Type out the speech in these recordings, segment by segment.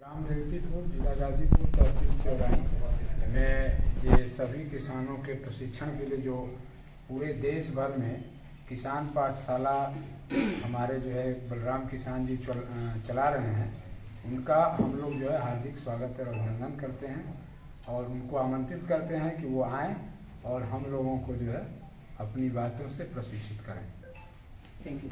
ग्राम रेवतीपुर, जिला गाजीपुर, तहसील सिवराई में ये सभी किसानों के प्रशिक्षण के लिए जो पूरे देश भर में किसान पाठशाला हमारे जो है बलराम किसान जी चला रहे हैं, उनका हम लोग जो है हार्दिक स्वागत और अभिनंदन करते हैं और उनको आमंत्रित करते हैं कि वो आएँ और हम लोगों को जो है अपनी बातों से प्रशिक्षित करें। Thank you.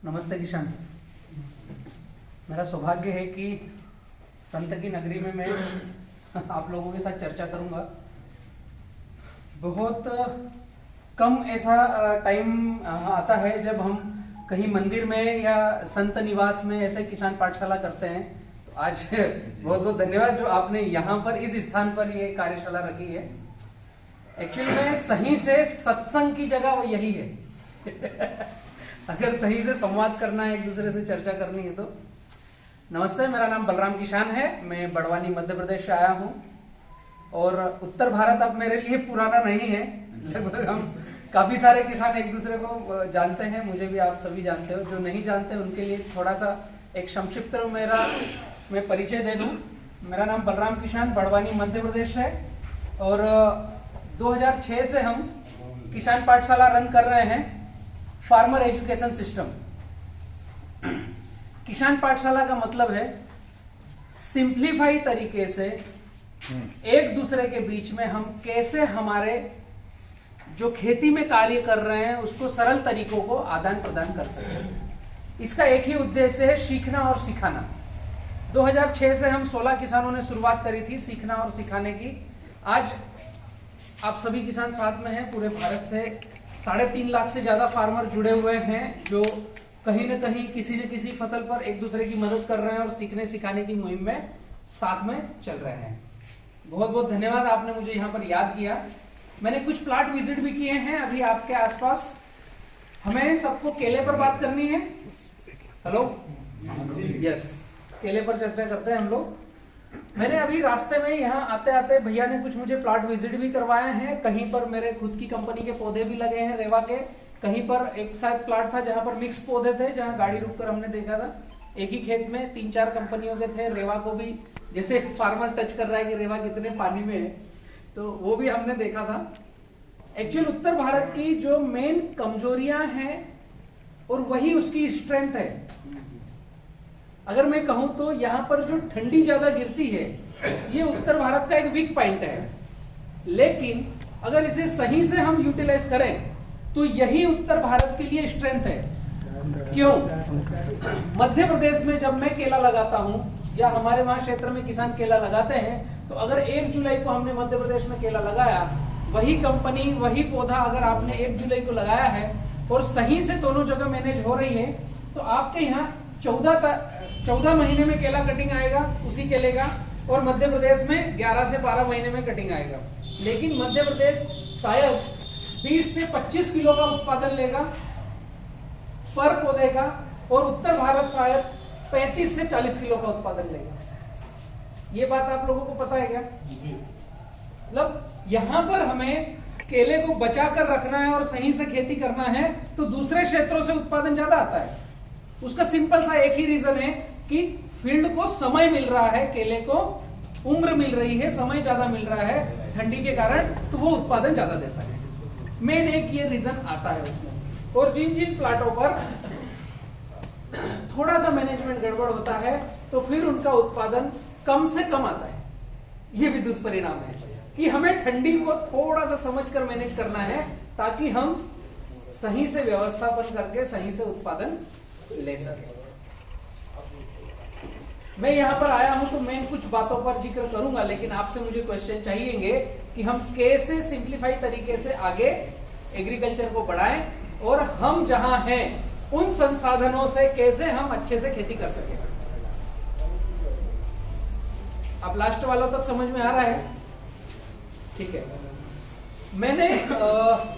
नमस्ते किसान। मेरा सौभाग्य है कि संत की नगरी में मैं आप लोगों के साथ चर्चा करूंगा। बहुत कम ऐसा टाइम आता है जब हम कहीं मंदिर में या संत निवास में ऐसे किसान पाठशाला करते हैं। तो आज बहुत बहुत धन्यवाद जो आपने यहाँ पर इस स्थान पर ये कार्यशाला रखी है। एक्चुअली में सही से सत्संग की जगह वो यही है। अगर सही से संवाद करना है, एक दूसरे से चर्चा करनी है तो। नमस्ते, मेरा नाम बलराम किसान है। मैं बड़वानी मध्य प्रदेश से आया हूँ और उत्तर भारत अब मेरे लिए पुराना नहीं है। लगभग हम काफी सारे किसान एक दूसरे को जानते हैं, मुझे भी आप सभी जानते हो। जो नहीं जानते उनके लिए थोड़ा सा एक संक्षिप्त मैं परिचय दे दूं। मेरा नाम बलराम किसान, बड़वानी मध्य प्रदेश है और 2006 से हम किसान पाठशाला रन कर रहे हैं। Farmer education system. किसान पाठशाला का मतलब है सिंप्लीफाई तरीके से एक दूसरे के बीच में हम कैसे हमारे जो खेती में कार्य कर रहे हैं उसको सरल तरीकों को आदान प्रदान कर सके। इसका एक ही उद्देश्य है, सीखना और सिखाना। 2006 से हम 16 किसानों ने शुरुआत करी थी सीखना और सिखाने की। आज आप सभी किसान साथ में हैं। पूरे भारत से 3.5 लाख से ज्यादा फार्मर जुड़े हुए हैं जो कहीं न कहीं किसी न किसी फसल पर एक दूसरे की मदद कर रहे हैं और सीखने सिखाने की मुहिम में साथ में चल रहे हैं। बहुत बहुत धन्यवाद, आपने मुझे यहाँ पर याद किया। मैंने कुछ प्लाट विजिट भी किए हैं अभी आपके आसपास। हमें सबको केले पर बात करनी है। हेलो, यस, केले पर चर्चा करते हैं हम लोग। मैंने अभी रास्ते में यहाँ आते आते भैया ने कुछ मुझे प्लाट विजिट भी करवाए हैं। कहीं पर मेरे खुद की कंपनी के पौधे भी लगे हैं रेवा के। कहीं पर एक शायद प्लाट था जहां पर मिक्स पौधे थे, जहां गाड़ी रुककर हमने देखा था। एक ही खेत में 3-4 कंपनियों के थे। रेवा को भी जैसे फार्मर टच कर रहा है कि रेवा कितने पानी में है, तो वो भी हमने देखा था। एक्चुअल उत्तर भारत की जो मेन कमजोरियां हैं और वही उसकी स्ट्रेंथ है। अगर मैं कहूं तो यहाँ पर जो ठंडी ज्यादा गिरती है ये उत्तर भारत का एक वीक पॉइंट है, लेकिन अगर इसे सही से हम यूटिलाइज करें तो यही उत्तर भारत के लिए स्ट्रेंथ है। क्यों? मध्य प्रदेश में जब मैं केला लगाता हूं या हमारे वहां क्षेत्र में किसान केला लगाते हैं, तो अगर 1 जुलाई को हमने मध्य प्रदेश में केला लगाया, वही कंपनी वही पौधा अगर आपने 1 जुलाई को लगाया है और सही से दोनों जगह मैनेज हो रही है, तो आपके यहाँ 14 महीने में केला कटिंग आएगा उसी केले का, और मध्य प्रदेश में 11 से 12 महीने में कटिंग आएगा। लेकिन मध्य प्रदेश शायद 20 से 25 किलो का उत्पादन लेगा पर पौधे का, और उत्तर भारत शायद 35 से 40 किलो का उत्पादन लेगा। ये बात आप लोगों को पता है क्या? मतलब यहाँ पर हमें केले को बचा कर रखना है और सही से खेती करना है, तो दूसरे क्षेत्रों से उत्पादन ज्यादा आता है। उसका सिंपल सा एक ही रीजन है कि फील्ड को समय मिल रहा है, केले को उम्र मिल रही है, समय ज्यादा मिल रहा है ठंडी के कारण, तो वो उत्पादन ज्यादा देता है। मेन एक ये रीजन आता है उसमें। और जिन जिन प्लाटों पर थोड़ा सा मैनेजमेंट गड़बड़ होता है तो फिर उनका उत्पादन कम से कम आता है। ये भी दुष्परिणाम है कि हमें ठंडी को थोड़ा सा समझकर मैनेज करना है ताकि हम सही से व्यवस्थापन करके सही से उत्पादन ले सके। मैं यहाँ पर आया हूं तो मैं कुछ बातों पर जिक्र करूंगा, लेकिन आपसे मुझे क्वेश्चन चाहिएंगे कि हम कैसे सिंप्लीफाई तरीके से आगे एग्रीकल्चर को बढ़ाएं और हम जहां हैं उन संसाधनों से कैसे हम अच्छे से खेती कर सकें। अब लास्ट वालों तक समझ में आ रहा है? ठीक है। मैंने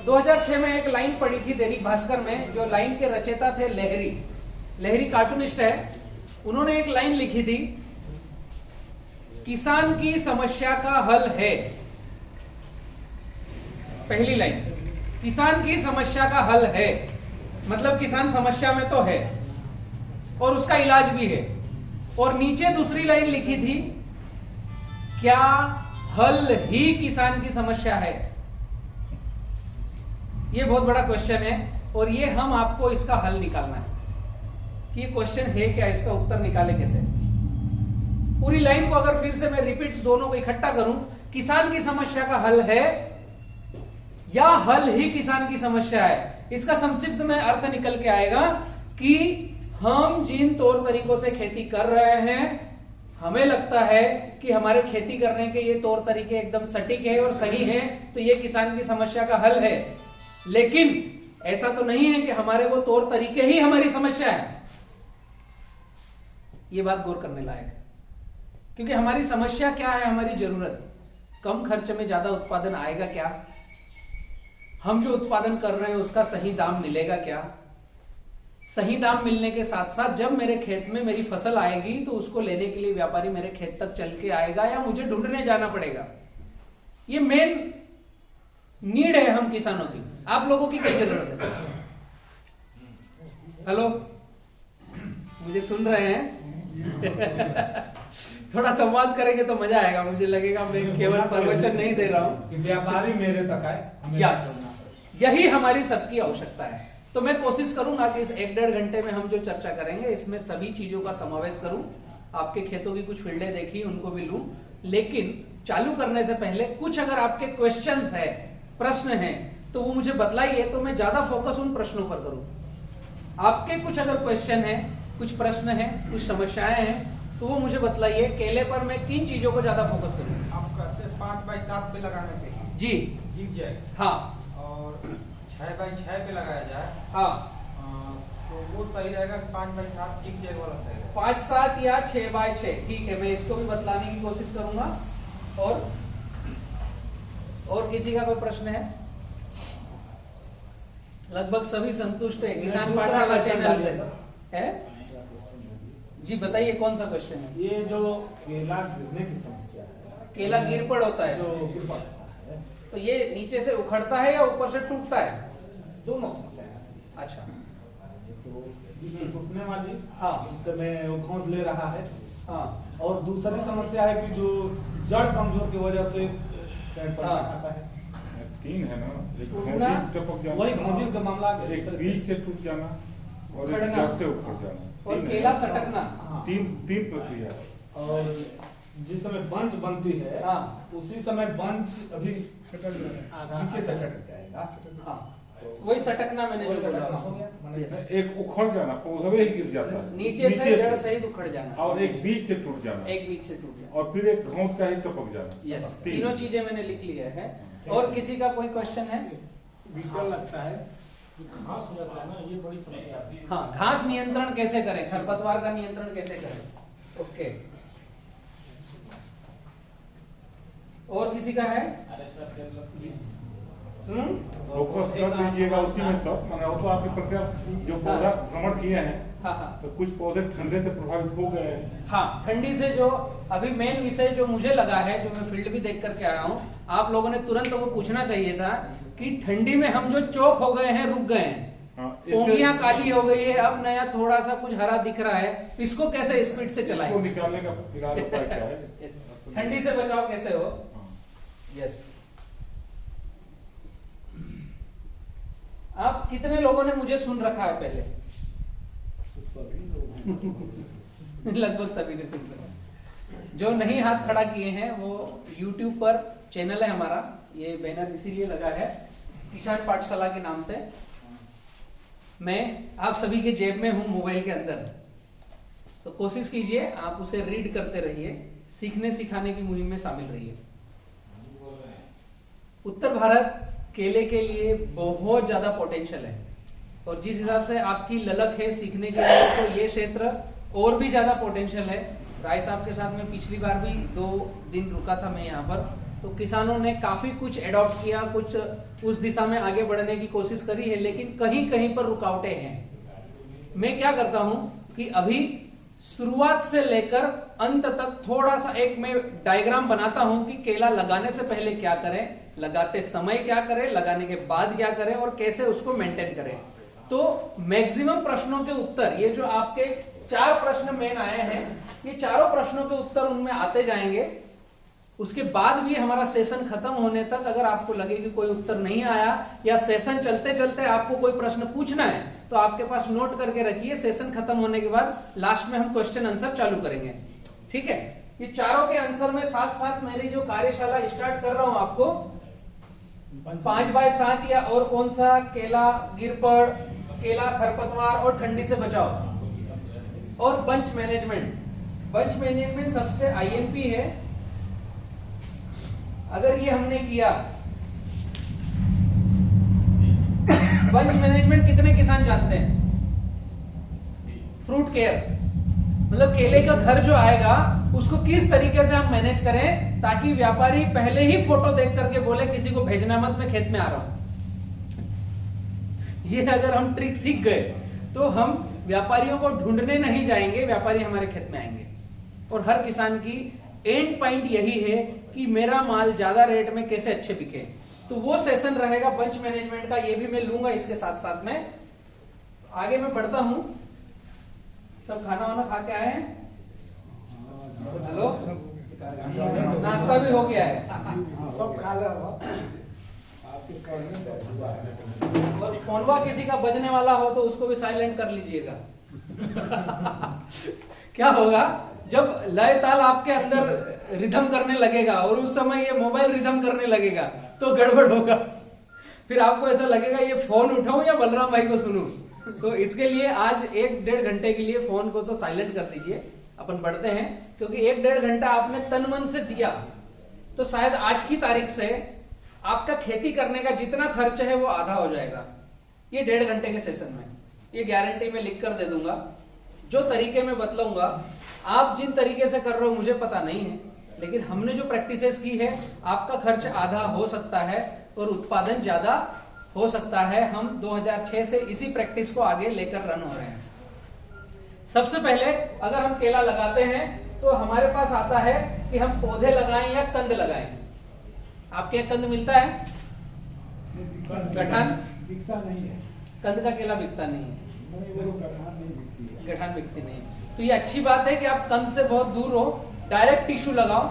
2006 में एक लाइन पढ़ी थी दैनिक भास्कर में, जो लाइन के रचयिता थे लहरी कार्टूनिस्ट है। उन्होंने एक लाइन लिखी थी, किसान की समस्या का हल है पहली लाइन, किसान की समस्या का हल है, मतलब किसान समस्या में तो है और उसका इलाज भी है। और नीचे दूसरी लाइन लिखी थी, क्या हल ही किसान की समस्या है? ये बहुत बड़ा क्वेश्चन है और ये हम आपको इसका हल निकालना है कि क्वेश्चन है क्या, इसका उत्तर निकाले कैसे। पूरी लाइन को अगर फिर से मैं रिपीट दोनों को इकट्ठा करूं, किसान की समस्या का हल है या हल ही किसान की समस्या है, इसका संक्षिप्त में अर्थ निकल के आएगा कि हम जिन तौर तरीकों से खेती कर रहे हैं, हमें लगता है कि हमारे खेती करने के ये तौर तरीके एकदम सटीक है और सही है, तो ये किसान की समस्या का हल है। लेकिन ऐसा तो नहीं है कि हमारे वो तौर तरीके ही हमारी समस्या है। ये बात गौर करने लायक है, क्योंकि हमारी समस्या क्या है, हमारी जरूरत, कम खर्च में ज्यादा उत्पादन आएगा क्या, हम जो उत्पादन कर रहे हैं उसका सही दाम मिलेगा क्या, सही दाम मिलने के साथ साथ जब मेरे खेत में मेरी फसल आएगी तो उसको लेने के लिए व्यापारी मेरे खेत तक चल के आएगा या मुझे ढूंढने जाना पड़ेगा। ये मेन नीड है हम किसानों की। आप लोगों की क्या जरूरत है? हेलो, मुझे सुन रहे हैं? थोड़ा संवाद करेंगे तो मजा आएगा। मुझे लगेगा मैं केवल प्रवचन नहीं दे रहा हूं, व्यापारी मेरे तक आए। यस, यही हमारी सबकी आवश्यकता है। तो मैं कोशिश करूंगा कि इस 1-1.5 घंटे में हम जो चर्चा करेंगे इसमें सभी चीजों का समावेश करूं। आपके खेतों की कुछ फील्डें देखी, उनको भी लूं, लेकिन चालू करने से पहले कुछ अगर आपके क्वेश्चंस है, प्रश्न है, तो वो मुझे बतलाइए, तो मैं ज्यादा फोकस उन प्रश्नों पर करूं। आपके कुछ अगर क्वेश्चन है, कुछ प्रश्न है, कुछ समस्याएं हैं, तो वो मुझे बतलाइए। केले पर मैं किन चीजों को ज्यादा फोकस करूं? आपका 5x7 पे लगाना चाहिए जी, जीत जाए। हाँ, और 6x6 पे लगाया जाए, हाँ, तो वो सही रहेगा। 5x7 जीत जाए वाला सही रहेगा। 5-7 या 6x6, ठीक है, मैं इसको भी बतलाने की कोशिश करूंगा। और किसी का कोई प्रश्न है? लगभग सभी संतुष्ट है किसान पाठशाला चैनल से है। जी बताइए, कौन सा क्वेश्चन है? ये जो केला गिरने की समस्या है, केला गिर पड़ होता है, जो गिर पड़ता है, तो ये नीचे से उखड़ता है या ऊपर से टूटता है? दोनों समस्या है। अच्छा, तो बीच में टूटने वाली, हाँ, इस समय वो खोद ले रहा है। हाँ, और दूसरी समस्या है कि जो जड़ कमजोर की वजह से पेड़ पर हाँ। खाता है। 3 है ना, एक टूटना, घोंटी टपक जाना, वही घोंटी का मामला, एक बीज से टूट जाना और एक उखड़ना। जड़ से उखड़ जाना। और 3 है। केला सटकना। हाँ। तीन प्रक्रिया है। और जिस समय बंच बनती है, हाँ। उसी समय बंच अभी नीचे से चटक जाएगा। हाँ, वही सटकना मैंने वही जो बोला। सटकना हो गया। Yes। एक उखड़ जाना, पौधे ही गिर जाता है नीचे से जड़ सहित उखड़ जाना, और एक बीज से टूट जाना, एक बीच से टूट जाना। और फिर एक घोंट का ही टपक जाना। यस, 3 तीनों चीजें मैंने लिख लिया है। और किसी का कोई क्वेश्चन है? बीटल लगता है, घास हो जाता है ना, ये बड़ी समस्या है। हाँ, घास नियंत्रण कैसे करें, खरपतवार का नियंत्रण कैसे करें? ओके, और किसी का है? फोकस कर दीजिएगा उसी में। तब मैंने वो तो आपकी प्रक्रिया जो पौधा भ्रमण किए हैं, हाँ, हाँ, तो कुछ पौधे ठंडे से प्रभावित हो गए हैं। हाँ, ठंडी से जो अभी मेन विषय जो मुझे लगा है, जो मैं फील्ड भी देख करके आया हूँ, आप लोगों ने तुरंत वो पूछना चाहिए था कि ठंडी में हम जो चौक हो गए हैं, रुक गए हैं, पोंगियां काली हो गई है, अब नया थोड़ा सा कुछ हरा दिख रहा है, इसको कैसे स्पीड से इसको चलाएं? निकालने का फिलहाल उपाय क्या है? ठंडी से बचाव कैसे हो? यस, आप कितने लोगों ने मुझे सुन रखा है पहले? लगभग सभी ने सुन रखा है। जो नहीं हाथ खड़ा किए हैं वो YouTube पर चैनल है हमारा, ये बैनर इसीलिए लगा है किसान पाठशाला के नाम से। मैं आप सभी के जेब में हूं, मोबाइल के अंदर, तो कोशिश कीजिए आप उसे रीड करते रहिए, सीखने सिखाने की मुहिम में शामिल रहिए। उत्तर भारत केले के लिए बहुत ज्यादा पोटेंशियल है, और जिस हिसाब से आपकी ललक है सीखने के लिए, तो ये क्षेत्र और भी ज्यादा पोटेंशियल है। राय साहब के साथ में पिछली बार भी 2 दिन रुका था मैं यहाँ पर, तो किसानों ने काफी कुछ एडॉप्ट किया, कुछ उस दिशा में आगे बढ़ने की कोशिश करी है, लेकिन कहीं कहीं पर रुकावटें हैं। मैं क्या करता हूं कि अभी शुरुआत से लेकर अंत तक थोड़ा सा एक मैं डायग्राम बनाता हूं कि केला लगाने से पहले क्या करें, लगाते समय क्या करें, लगाने के बाद क्या करें और कैसे उसको मेंटेन करें। तो मैक्सिमम प्रश्नों के उत्तर, ये जो आपके 4 प्रश्न मेन आए हैं, ये चारों प्रश्नों के उत्तर उनमें आते जाएंगे। उसके बाद भी हमारा सेशन खत्म होने तक अगर आपको लगे कि कोई उत्तर नहीं आया या सेशन चलते चलते आपको कोई प्रश्न पूछना है तो आपके पास नोट करके रखिए। सेशन खत्म होने के बाद लास्ट में हम क्वेश्चन आंसर चालू करेंगे, ठीक है। ये चारों के आंसर में साथ साथ मेरी जो कार्यशाला स्टार्ट कर रहा हूं आपको 5x7 या और कौन सा, केला गिरपड़, केला खरपतवार और ठंडी से बचाओ और बंच मैनेजमेंट। बंच मैनेजमेंट सबसे आईएमपी है। अगर ये हमने किया, बंच मैनेजमेंट कितने किसान जानते हैं? फ्रूट केयर, मतलब केले का घर जो आएगा उसको किस तरीके से हम मैनेज करें ताकि व्यापारी पहले ही फोटो देख करके बोले किसी को भेजना मत, मैं खेत में आ रहा हूं। ये अगर हम ट्रिक सीख गए तो हम व्यापारियों को ढूंढने नहीं जाएंगे, व्यापारी हमारे खेत में आएंगे। और हर किसान की एंड पॉइंट यही है कि मेरा माल ज्यादा रेट में कैसे अच्छे बिके। तो वो सेशन रहेगा बंच मैनेजमेंट का, ये भी मैं लूंगा इसके साथ साथ में। आगे मैं बढ़ता हूं। सब खाना वाना खा के आए हैं? हेलो, नाश्ता भी हो गया है? सब खा लो। और फोनवा किसी का बजने वाला हो तो उसको भी साइलेंट कर लीजिएगा। क्या होगा जब लय ताल आपके अंदर रिदम करने लगेगा और उस समय ये मोबाइल रिदम करने लगेगा तो गड़बड़ होगा। फिर आपको ऐसा लगेगा ये फोन उठाऊं या बलराम भाई को सुनूं। तो इसके लिए आज 1-1.5 घंटे के लिए फोन को तो साइलेंट कर दीजिए। अपन बढ़ते हैं, क्योंकि 1-1.5 घंटा आपने तन मन से दिया तो शायद आज की तारीख से आपका खेती करने का जितना खर्च है वो आधा हो जाएगा ये 1.5 घंटे के सेशन में। ये गारंटी में लिख कर दे दूंगा। जो तरीके में बतलाऊंगा, आप जिन तरीके से कर रहे हो मुझे पता नहीं है, लेकिन हमने जो प्रैक्टिसेस की है आपका खर्च आधा हो सकता है और उत्पादन ज्यादा हो सकता है। हम 2006 से इसी प्रैक्टिस को आगे लेकर रन हो रहे हैं। सबसे पहले अगर हम केला लगाते हैं तो हमारे पास आता है कि हम पौधे लगाएं या कंद लगाएं। आपके यहाँ कंद मिलता है? गठान बिकता नहीं है। कंद का केला बिकता नहीं है, गठान नहीं बिकती है। गठान बिकती नहीं। तो ये अच्छी बात है कि आप कंद से बहुत दूर हो, डायरेक्ट टिश्यू लगाओ।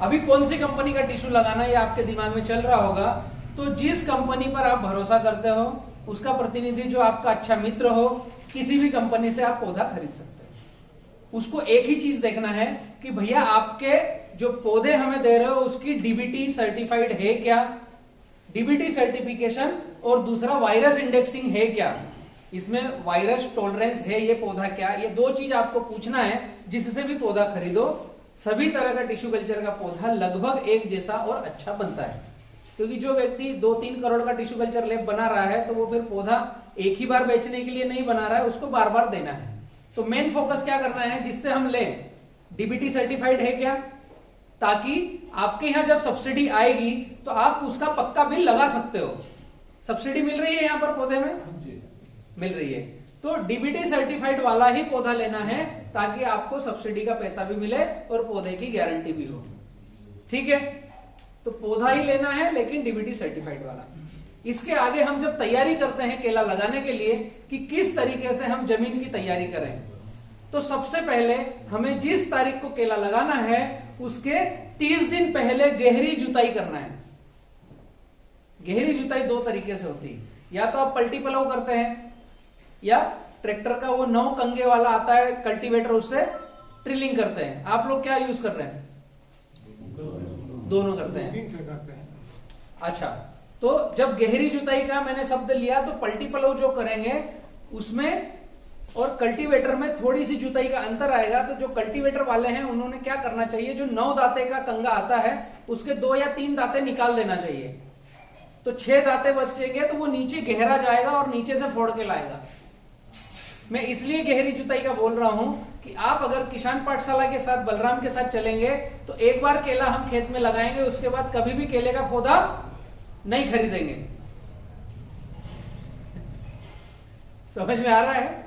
अभी कौन सी कंपनी का टिश्यू लगाना ये आपके दिमाग में चल रहा होगा। तो जिस कंपनी पर आप भरोसा करते हो, उसका प्रतिनिधि जो आपका अच्छा मित्र हो, किसी भी कंपनी से आप पौधा खरीद सकते हो। उसको एक ही चीज देखना है कि भैया आपके जो पौधे हमें दे रहे हो उसकी डीबीटी सर्टिफाइड है क्या, डीबीटी सर्टिफिकेशन, और दूसरा वायरस इंडेक्सिंग है क्या, इसमें वायरस टॉलरेंस है ये पौधा क्या। ये 2 चीज आपको पूछना है जिससे भी पौधा खरीदो। सभी तरह का टिश्यू कल्चर का पौधा लगभग एक जैसा और अच्छा बनता है, क्योंकि जो व्यक्ति 2-3 करोड़ का टिश्यू कल्चर लैब बना रहा है तो वो फिर पौधा एक ही बार बेचने के लिए नहीं बना रहा है, उसको बार बार देना है। तो मेन फोकस क्या करना है, जिससे हम लें डीबीटी सर्टिफाइड है क्या, ताकि आपके यहां जब सब्सिडी आएगी तो आप उसका पक्का बिल लगा सकते हो। सब्सिडी मिल रही है यहाँ पर पौधे में? मिल रही है। तो डीबीटी सर्टिफाइड वाला ही पौधा लेना है ताकि आपको सब्सिडी का पैसा भी मिले और पौधे की गारंटी भी हो। ठीक है, तो पौधा ही लेना है लेकिन डीबीटी सर्टिफाइड वाला। इसके आगे हम जब तैयारी करते हैं केला लगाने के लिए कि किस तरीके से हम जमीन की तैयारी करें, तो सबसे पहले हमें जिस तारीख को केला लगाना है उसके 30 दिन पहले गहरी जुताई करना है। गहरी जुताई 2 तरीके से होती है, या तो आप पलटी पलाव करते हैं या ट्रैक्टर का वो 9 कंगे वाला आता है कल्टीवेटर, उससे ट्रिलिंग करते हैं। आप लोग क्या यूज कर रहे हैं? दोनों करते हैं। अच्छा, तो जब गहरी जुताई का मैंने शब्द लिया तो पलटी पलाव जो करेंगे उसमें और कल्टीवेटर में थोड़ी सी जुताई का अंतर आएगा। तो जो कल्टीवेटर वाले हैं उन्होंने क्या करना चाहिए, जो 9 दाते का कंगा आता है उसके 2 या 3 दाते निकाल देना चाहिए। तो 6 दाते बचेंगे तो वो नीचे गहरा जाएगा और नीचे से फोड़ के लाएगा। मैं इसलिए गहरी जुताई का बोल रहा हूं कि आप अगर किसान पाठशाला के साथ बलराम के साथ चलेंगे तो एक बार केला हम खेत में लगाएंगे, उसके बाद कभी भी केले का पौधा नहीं खरीदेंगे। समझ में आ रहा है?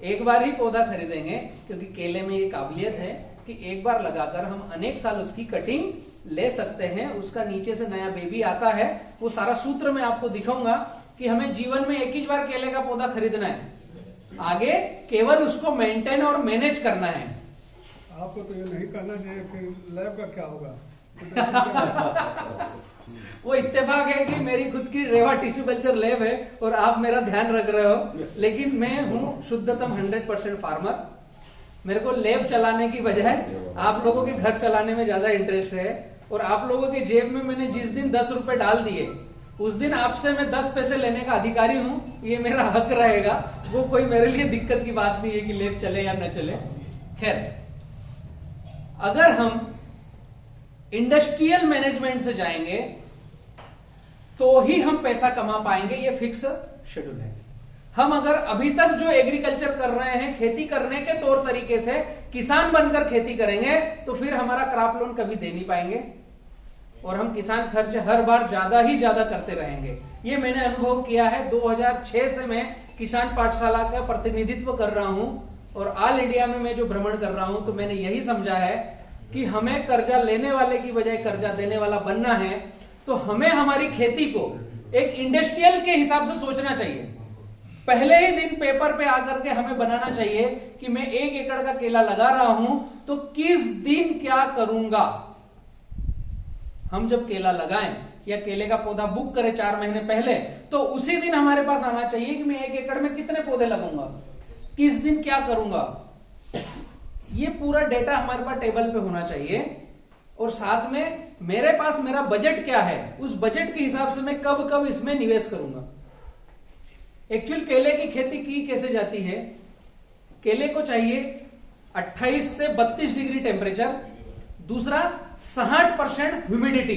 एक बार ही पौधा खरीदेंगे, क्योंकि केले में ये काबिलियत है कि एक बार लगाकर हम अनेक साल उसकी कटिंग ले सकते हैं। उसका नीचे से नया बेबी आता है, वो सारा सूत्र मैं आपको दिखाऊंगा कि हमें जीवन में एक ही बार केले का पौधा खरीदना है, आगे केवल उसको मेंटेन और मैनेज करना है। आपको तो ये नहीं करना चाहिए, फिर लैब का क्या होगा? वो इत्तेफाक है कि मेरी खुद की रेवा टिश्यू कल्चर लैब है और आप मेरा ध्यान रख रहे हो, लेकिन मैं हूं शुद्धतम 100% फार्मर। मेरे को लैब चलाने की बजाय आप लोगों के घर चलाने में ज्यादा इंटरेस्ट है, और आप लोगों के जेब में मैंने जिस दिन 10 रुपए डाल दिए उस दिन आपसे मैं 10 पैसे लेने का अधिकारी हूं, ये मेरा हक रहेगा। वो कोई मेरे लिए दिक्कत की बात नहीं है कि लैब चले या न चले। खैर, अगर हम इंडस्ट्रियल मैनेजमेंट से जाएंगे तो ही हम पैसा कमा पाएंगे, ये फिक्स शेड्यूल है। हम अगर अभी तक जो एग्रीकल्चर कर रहे हैं, खेती करने के तौर तरीके से किसान बनकर खेती करेंगे, तो फिर हमारा क्रॉप लोन कभी दे नहीं पाएंगे और हम किसान खर्च हर बार ज्यादा ही ज्यादा करते रहेंगे। ये मैंने अनुभव किया है। 2006 से मैं किसान पाठशाला का प्रतिनिधित्व कर रहा हूं और ऑल इंडिया में मैं जो भ्रमण कर रहा हूं, तो मैंने यही समझा है कि हमें कर्जा लेने वाले की बजाय कर्जा देने वाला बनना है। तो हमें हमारी खेती को एक इंडस्ट्रियल के हिसाब से सोचना चाहिए। पहले ही दिन पेपर पे आकर के हमें बनाना चाहिए कि मैं 1 एकड़ का केला लगा रहा हूं तो किस दिन क्या करूंगा। हम जब केला लगाएं या केले का पौधा बुक करें 4 महीने पहले, तो उसी दिन हमारे पास आना चाहिए कि मैं 1 एकड़ में कितने पौधे लगाऊंगा, किस दिन क्या करूंगा। ये पूरा डेटा हमारे पास टेबल पे होना चाहिए, और साथ में मेरे पास मेरा बजट क्या है, उस बजट के हिसाब से मैं कब कब इसमें निवेश करूंगा। एक्चुअल केले की खेती की कैसे जाती है? केले को चाहिए 28 से 32 डिग्री टेम्परेचर, दूसरा 60% ह्यूमिडिटी।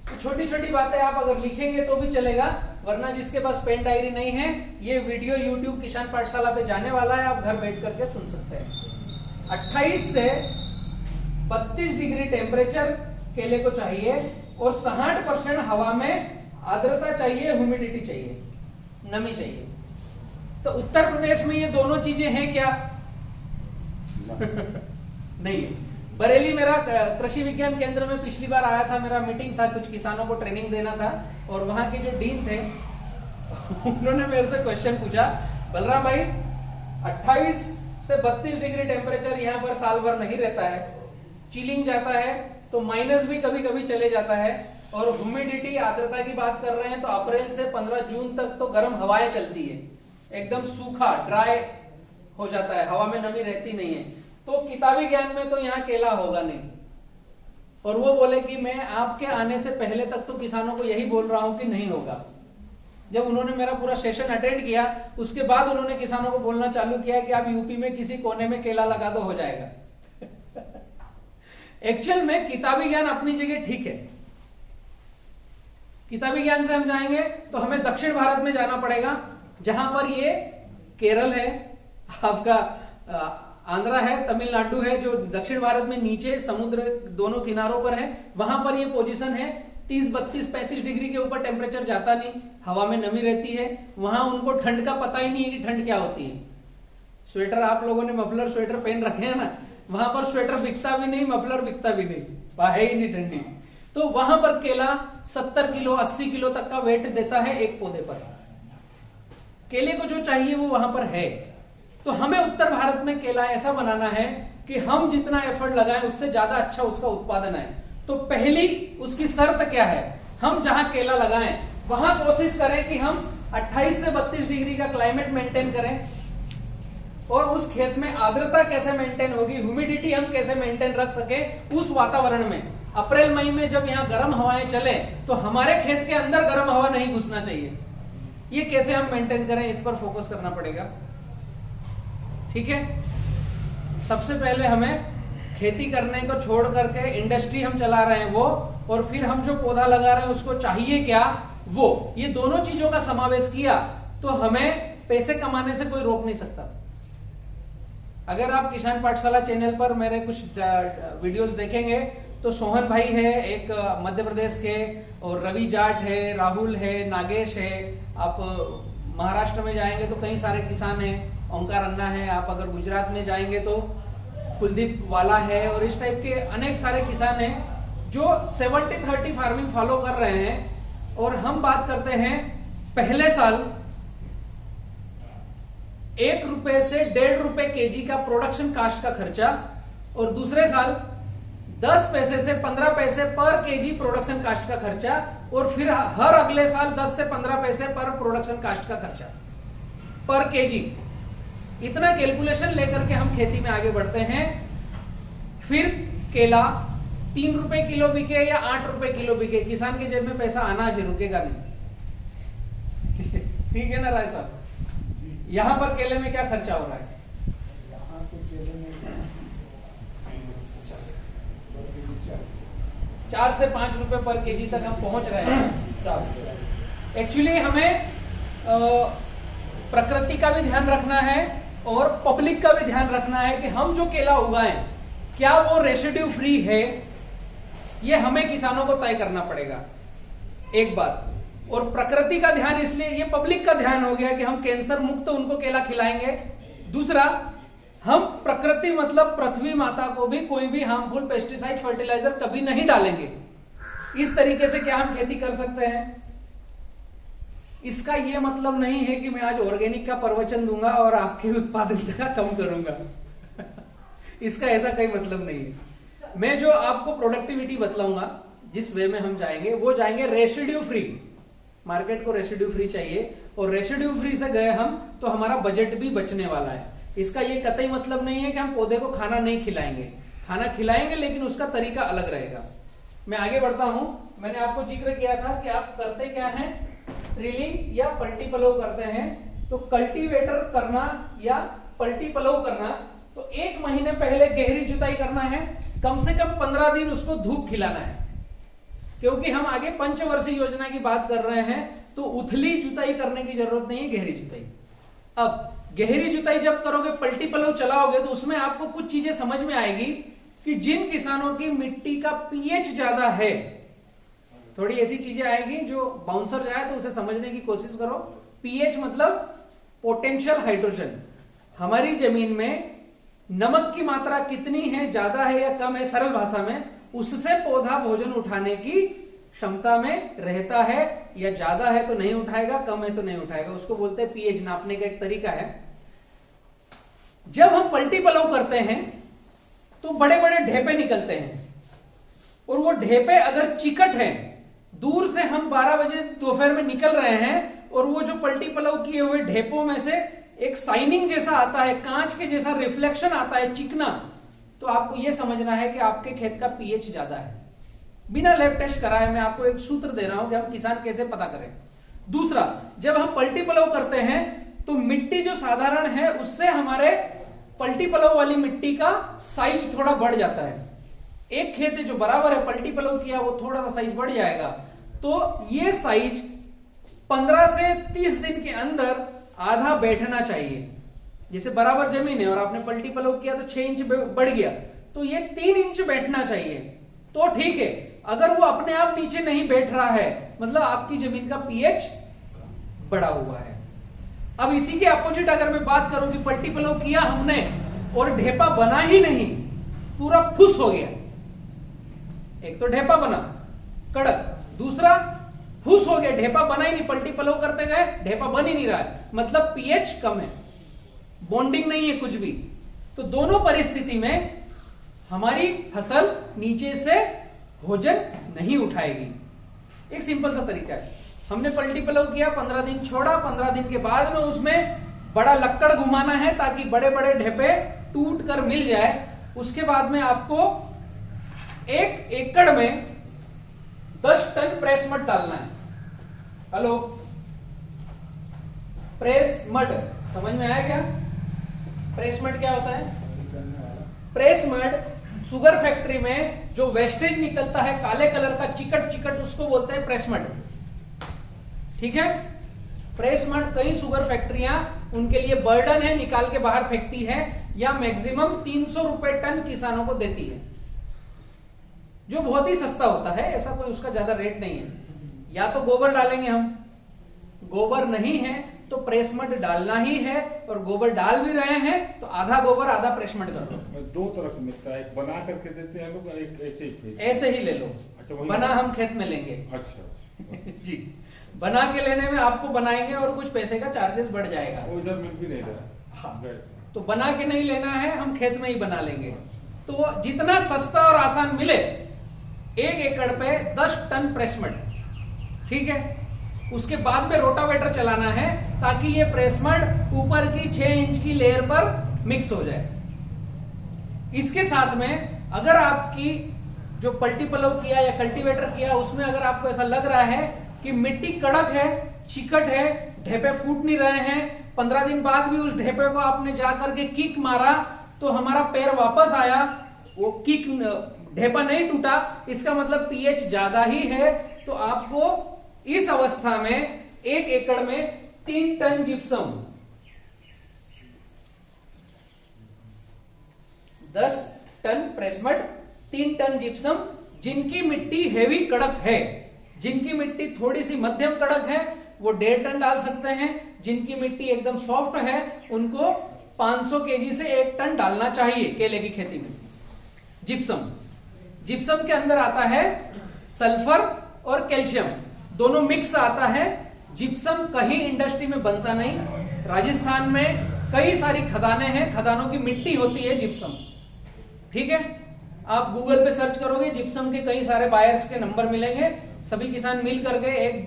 तो छोटी छोटी बातें आप अगर लिखेंगे तो भी चलेगा, वरना जिसके पास पेन डायरी नहीं है, ये वीडियो YouTube किसान पाठशाला पे जाने वाला है, आप घर बैठ करके सुन सकते हैं। 28 से 32 डिग्री टेम्परेचर केले को चाहिए और 60% हवा में आर्द्रता चाहिए, ह्यूमिडिटी चाहिए, नमी चाहिए। तो उत्तर प्रदेश में ये दोनों चीजें हैं क्या? नहीं है। बरेली मेरा कृषि विज्ञान केंद्र में पिछली बार आया था, मेरा मीटिंग था, कुछ किसानों को ट्रेनिंग देना था, और वहां के जो डीन थे उन्होंने मेरे से क्वेश्चन पूछा, बलराम भाई 28 से 32 डिग्री टेम्परेचर यहाँ पर साल भर नहीं रहता है, चिलिंग जाता है तो माइनस भी कभी कभी चले जाता है, और ह्यूमिडिटी आर्द्रता की बात कर रहे हैं तो अप्रैल से 15 जून तक तो गर्म हवाएं चलती है, एकदम सूखा ड्राई हो जाता है, हवा में नमी रहती नहीं है। तो किताबी ज्ञान में तो यहाँ केला होगा नहीं। और वो बोले कि मैं आपके आने से पहले तक तो किसानों को यही बोल रहा हूं कि नहीं होगा। जब उन्होंने मेरा पूरा सेशन अटेंड किया, उसके बाद उन्होंने किसानों को बोलना चालू किया कि आप यूपी में किसी कोने में केला लगा दो, हो जाएगा। एक्चुअल में किताबी ज्ञान अपनी जगह ठीक है। किताबी ज्ञान से हम जाएंगे तो हमें दक्षिण भारत में जाना पड़ेगा, जहां पर ये केरल है, आपका आंध्रा है, तमिलनाडु है, जो दक्षिण भारत में नीचे समुद्र दोनों किनारों पर है, वहां पर ये पोजीशन है। 30, 32, 35 डिग्री के ऊपर टेम्परेचर जाता नहीं, हवा में नमी रहती है, वहां उनको ठंड का पता ही नहीं है कि ठंड क्या होती है। स्वेटर आप लोगों ने मफलर स्वेटर पहन रखे हैं ना, वहां पर स्वेटर बिकता भी नहीं, मफलर बिकता भी नहीं, वहां है ही नहीं ठंडी। तो वहां पर केला 70 किलो 80 किलो तक का वेट देता है एक पौधे पर। केले को जो चाहिए वो वहां पर है। तो हमें उत्तर भारत में केला ऐसा बनाना है कि हम जितना एफर्ट लगाएं उससे ज्यादा अच्छा उसका उत्पादन आए। तो पहली उसकी शर्त क्या है, हम जहां केला लगाएं वहां कोशिश करें कि हम 28 से 32 डिग्री का क्लाइमेट मेंटेन करें, और उस खेत में आर्द्रता कैसे मेंटेन होगी, ह्यूमिडिटी हम कैसे मेंटेन रख सके उस वातावरण में। अप्रैल मई में जब यहाँ गर्म हवाएं चले तो हमारे खेत के अंदर गर्म हवा नहीं घुसना चाहिए। ये कैसे हम मेंटेन करें, इस पर फोकस करना पड़ेगा। ठीक है, सबसे पहले हमें खेती करने को छोड़ करके इंडस्ट्री हम चला रहे हैं वो, और फिर हम जो पौधा लगा रहे हैं उसको चाहिए क्या वो, ये दोनों चीजों का समावेश किया तो हमें पैसे कमाने से कोई रोक नहीं सकता। अगर आप किसान पाठशाला चैनल पर मेरे कुछ वीडियोस देखेंगे तो सोहन भाई है एक मध्य प्रदेश के, और रवि जाट है, राहुल है, नागेश है। आप महाराष्ट्र में जाएंगे तो कई सारे किसान हैं, ओंकार अन्ना है। आप अगर गुजरात में जाएंगे तो कुलदीप वाला है, और इस टाइप के अनेक सारे किसान हैं जो 70-30 फार्मिंग फॉलो कर रहे हैं, और हम बात करते हैं पहले साल 1 रुपए से 1.5 रुपए केजी का प्रोडक्शन कास्ट का खर्चा, और दूसरे साल 10 पैसे से 15 पैसे पर केजी प्रोडक्शन कास्ट का खर्चा, और फिर हर अगले साल 10 से 15 पैसे पर प्रोडक्शन कास्ट का खर्चा पर केजी। इतना कैलकुलेशन लेकर के हम खेती में आगे बढ़ते हैं। फिर केला 3 रुपए किलो बिके या 8 रुपए किलो बिके, किसान के जेब में पैसा आना चाहिए, रुकेगा नहीं। ठीक है ना राय साहब? यहां पर केले में क्या खर्चा हो रहा है? यहाँ तो केले में 4 से 5 रुपए पर केजी तक हम पहुंच रहे हैं। एक्चुअली हमें प्रकृति का भी ध्यान रखना है और पब्लिक का भी ध्यान रखना है कि हम जो केला उगाएं क्या वो रेसिड्यू फ्री है, ये हमें किसानों को तय करना पड़ेगा, एक बात। और प्रकृति का ध्यान इसलिए, ये पब्लिक का ध्यान हो गया कि हम कैंसर मुक्त उनको केला खिलाएंगे। दूसरा, हम प्रकृति मतलब पृथ्वी माता को भी कोई भी हार्मफुल पेस्टिसाइड फर्टिलाइजर कभी नहीं डालेंगे। इस तरीके से क्या हम खेती कर सकते हैं? इसका यह मतलब नहीं है कि मैं आज ऑर्गेनिक का प्रवचन दूंगा और आपकी उत्पादकता कम करूंगा। इसका ऐसा कोई मतलब नहीं है। मैं जो आपको प्रोडक्टिविटी बतलाऊंगा, जिस वे में हम जाएंगे वो जाएंगे रेसिड्यू फ्री। मार्केट को रेसिड्यू फ्री चाहिए, और रेसिड्यू फ्री से गए हम तो हमारा बजट भी बचने वाला है। इसका ये कतई मतलब नहीं है कि हम पौधे को खाना नहीं खिलाएंगे, खाना खिलाएंगे, लेकिन उसका तरीका अलग रहेगा। मैं आगे बढ़ता हूं। मैंने आपको जिक्र किया था कि आप करते क्या हैं, ट्रिलिंग या पलटी पलव करते हैं। तो कल्टीवेटर करना या पलटी पलव करना, तो 1 महीने पहले गहरी जुताई करना है, कम से कम 15 दिन उसको धूप खिलाना है, क्योंकि हम आगे पंचवर्षीय योजना की बात कर रहे हैं। तो उथली जुताई करने की जरूरत नहीं है, गहरी जुताई। अब गहरी जुताई जब करोगे, पलटी पलव चलाओगे, तो उसमें आपको कुछ चीजें समझ में आएगी कि जिन किसानों की मिट्टी का पीएच ज्यादा है, थोड़ी ऐसी चीजें आएगी जो बाउंसर जाए तो उसे समझने की कोशिश करो। पीएच मतलब पोटेंशियल हाइड्रोजन। हमारी जमीन में नमक की मात्रा कितनी है, ज्यादा है या कम है, सरल भाषा में उससे पौधा भोजन उठाने की क्षमता में रहता है, या ज्यादा है तो नहीं उठाएगा, कम है तो नहीं उठाएगा। उसको बोलते हैं पीएच। नापने का एक तरीका है। जब हम पलटी पलव करते हैं तो बड़े बड़े ढेपे निकलते हैं, और वो ढेपे अगर चिकट हैं, दूर से हम 12 बजे दोपहर में निकल रहे हैं, और वो जो पलटी पलव किए हुए ढेपों में से एक शाइनिंग जैसा आता है, कांच के जैसा रिफ्लेक्शन आता है, चिकना, तो आपको यह समझना है कि आपके खेत का पीएच ज्यादा है। बिना लैब टेस्ट कराए मैं आपको एक सूत्र दे रहा हूं कि हम किसान कैसे पता करें। दूसरा, जब हम पलटी पलव करते हैं तो मिट्टी जो साधारण है उससे हमारे पलटी पलव वाली मिट्टी का साइज थोड़ा बढ़ जाता है। एक खेत है जो बराबर है, पलटी पलव किया, वो थोड़ा सा साइज बढ़ जाएगा। तो ये साइज 15 से 30 दिन के अंदर आधा बैठना चाहिए। जैसे बराबर जमीन है और आपने पलटी पलव किया तो 6 इंच बढ़ गया, तो ये 3 इंच बैठना चाहिए, तो ठीक है। अगर वो अपने आप नीचे नहीं बैठ रहा है, मतलब आपकी जमीन का पीएच बढ़ा हुआ है। अब इसी के अपोजिट अगर मैं बात करूं कि पलटी पलव किया हमने और ढेपा बना ही नहीं, पूरा फुस हो गया। एक तो ढेपा बना कड़क, दूसरा फुस हो गया, ढेपा बना ही नहीं, पलटी पलव करते गए, ढेपा बन ही नहीं रहा है, मतलब पीएच कम है, बॉन्डिंग नहीं है कुछ भी। तो दोनों परिस्थिति में हमारी फसल नीचे से भोजन नहीं उठाएगी। एक सिंपल सा तरीका है, हमने पलटी पलव किया, 15 दिन छोड़ा, 15 दिन के बाद में उसमें बड़ा लक्कड़ घुमाना है ताकि बड़े बड़े ढेपे टूट कर मिल जाए। उसके बाद में आपको 1 एकड़ में 10 टन प्रेस मड डालना है। हेलो, प्रेस मड समझ में आया क्या? प्रेस मड क्या होता है? प्रेस मड शुगर फैक्ट्री में जो वेस्टेज निकलता है काले कलर का चिकट चिकट, उसको बोलते हैं प्रेस मड। ठीक है, प्रेस मड कई शुगर फैक्ट्रियां उनके लिए बर्डन है, निकाल के बाहर फेंकती है, या मैक्सिमम 300 रुपए टन किसानों को देती है, जो बहुत ही सस्ता होता है, ऐसा कोई उसका ज्यादा रेट नहीं है। या तो गोबर डालेंगे हम, गोबर नहीं है तो प्रेसमड डालना ही है, और गोबर डाल भी रहे हैं तो आधा गोबर आधा प्रेसमड कर लो। दो तरह से मिलता है, एक बना करके देते हैं लोग, एक ऐसे ही। ऐसे ही ले लो। अच्छा, वही बना हम खेत में लेंगे। अच्छा जी, बना के लेने में आपको बनाएंगे और कुछ पैसे का चार्जेस बढ़ जाएगा। वो इधर मिल भी नहीं रहा। हाँ, तो बना के नहीं लेना है, हम खेत में ही बना लेंगे। तो जितना सस्ता और आसान मिले, 1 एकड़ पे 10 टन प्रेसमड, ठीक है। उसके बाद में रोटावेटर चलाना है ताकि ये प्रेसमड ऊपर की 6 इंच की लेयर पर मिक्स हो जाए। इसके साथ में अगर आपकी जो पल्टीप्लो किया या कल्टीवेटर किया, उसमें अगर आपको ऐसा लग रहा है कि मिट्टी कड़क है, चिकट है, ढेपे फूट नहीं रहे हैं, 15 दिन बाद भी उस ढेपे को आपने जाकर के किक मारा तो हमारा पैर वापस आया, वो किक ढेपा नहीं टूटा, इसका मतलब पीएच ज्यादा ही है, तो आपको इस अवस्था में 1 एकड़ में 3 ton gypsum, 10 ton press mud, 3 ton gypsum. जिनकी मिट्टी हेवी कड़क है, जिनकी मिट्टी थोड़ी सी मध्यम कड़क है, वो 1.5 टन डाल सकते हैं। जिनकी मिट्टी एकदम सॉफ्ट है, उनको 500 केजी से 1 टन डालना चाहिए केले की खेती में। जिप्सम, जिप्सम के अंदर आता है सल्फर और कैल्शियम, दोनों मिक्स आता है। जिप्सम कहीं इंडस्ट्री में बनता नहीं। राजस्थान में कई सारी खदानें हैं, खदानों की मिट्टी होती है जिप्सम, ठीक है। आप गूगल पे सर्च करोगे, जिप्सम के कई सारे बायर्स के नंबर मिलेंगे। सभी किसान मिल करके एक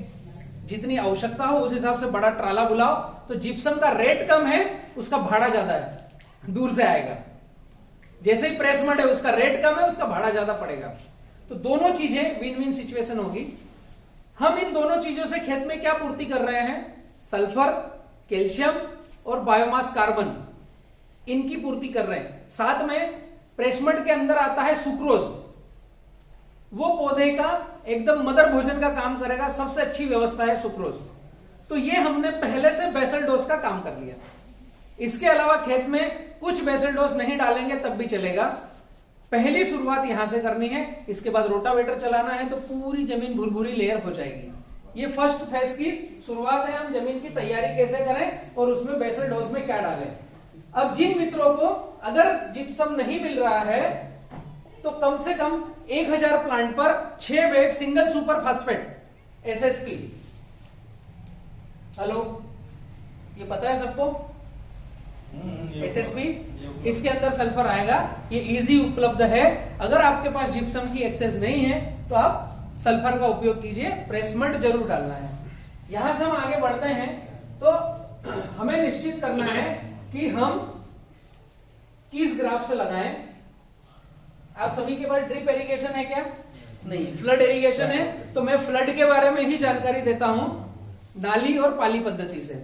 जितनी आवश्यकता हो उस हिसाब से बड़ा ट्राला बुलाओ। तो जिप्सम का रेट कम है, उसका भाड़ा ज्यादा है, दूर से आएगा। जैसे ही प्रेसमड है, उसका रेट कम है, उसका भाड़ा ज्यादा पड़ेगा। तो दोनों चीजें विन विन सिचुएशन होगी। हम इन दोनों चीजों से खेत में क्या पूर्ति कर रहे हैं? सल्फर, कैल्शियम और बायोमास कार्बन, इनकी पूर्ति कर रहे हैं। साथ में प्रेसमड के अंदर आता है सुक्रोज, वो पौधे का एकदम मदर भोजन का काम करेगा, सबसे अच्छी व्यवस्था है सुक्रोज। तो ये हमने पहले से बेसल डोज का काम कर लिया। इसके अलावा खेत में कुछ बेसल डोज नहीं डालेंगे तब भी चलेगा। पहली शुरुआत यहां से करनी है, इसके बाद रोटावेटर चलाना है तो पूरी जमीन भुरभुरी लेयर हो जाएगी। ये फर्स्ट फेज की शुरुआत है, हम जमीन की तैयारी कैसे करें और उसमें बेसल डोज में क्या डालें। अब जिन मित्रों को अगर जिप्सम नहीं मिल रहा है तो कम से कम 1000 प्लांट पर 6 bag single super phosphate SSP, hello, ये पता है सबको? एसएसपी, इसके अंदर सल्फर आएगा, ये इजी उपलब्ध है। अगर आपके पास जिप्सम की एक्सेस नहीं है तो आप सल्फर का उपयोग कीजिए, प्रेसमड जरूर डालना है। यहां से हम आगे बढ़ते हैं तो हमें निश्चित करना है कि हम किस ग्राफ से लगाएं। आप सभी के पास ड्रिप इरिगेशन है क्या? नहीं, फ्लड इरिगेशन है, तो मैं फ्लड के बारे में ही जानकारी देता हूं, नाली और पाली पद्धति से,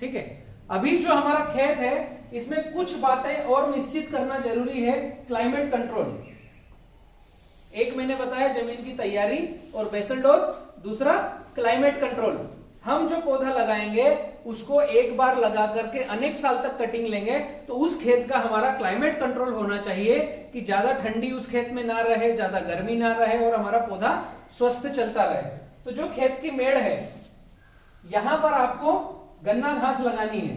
ठीक है। अभी जो हमारा खेत है इसमें कुछ बातें और निश्चित करना जरूरी है। क्लाइमेट कंट्रोल, एक मैंने बताया जमीन की तैयारी और बेसल डोज, दूसरा क्लाइमेट कंट्रोल। हम जो पौधा लगाएंगे उसको एक बार लगा करके अनेक साल तक कटिंग लेंगे, तो उस खेत का हमारा क्लाइमेट कंट्रोल होना चाहिए कि ज्यादा ठंडी उस खेत में ना रहे, ज्यादा गर्मी ना रहे और हमारा पौधा स्वस्थ चलता रहे। तो जो खेत की मेड़ है, यहां पर आपको गन्ना घास लगानी है,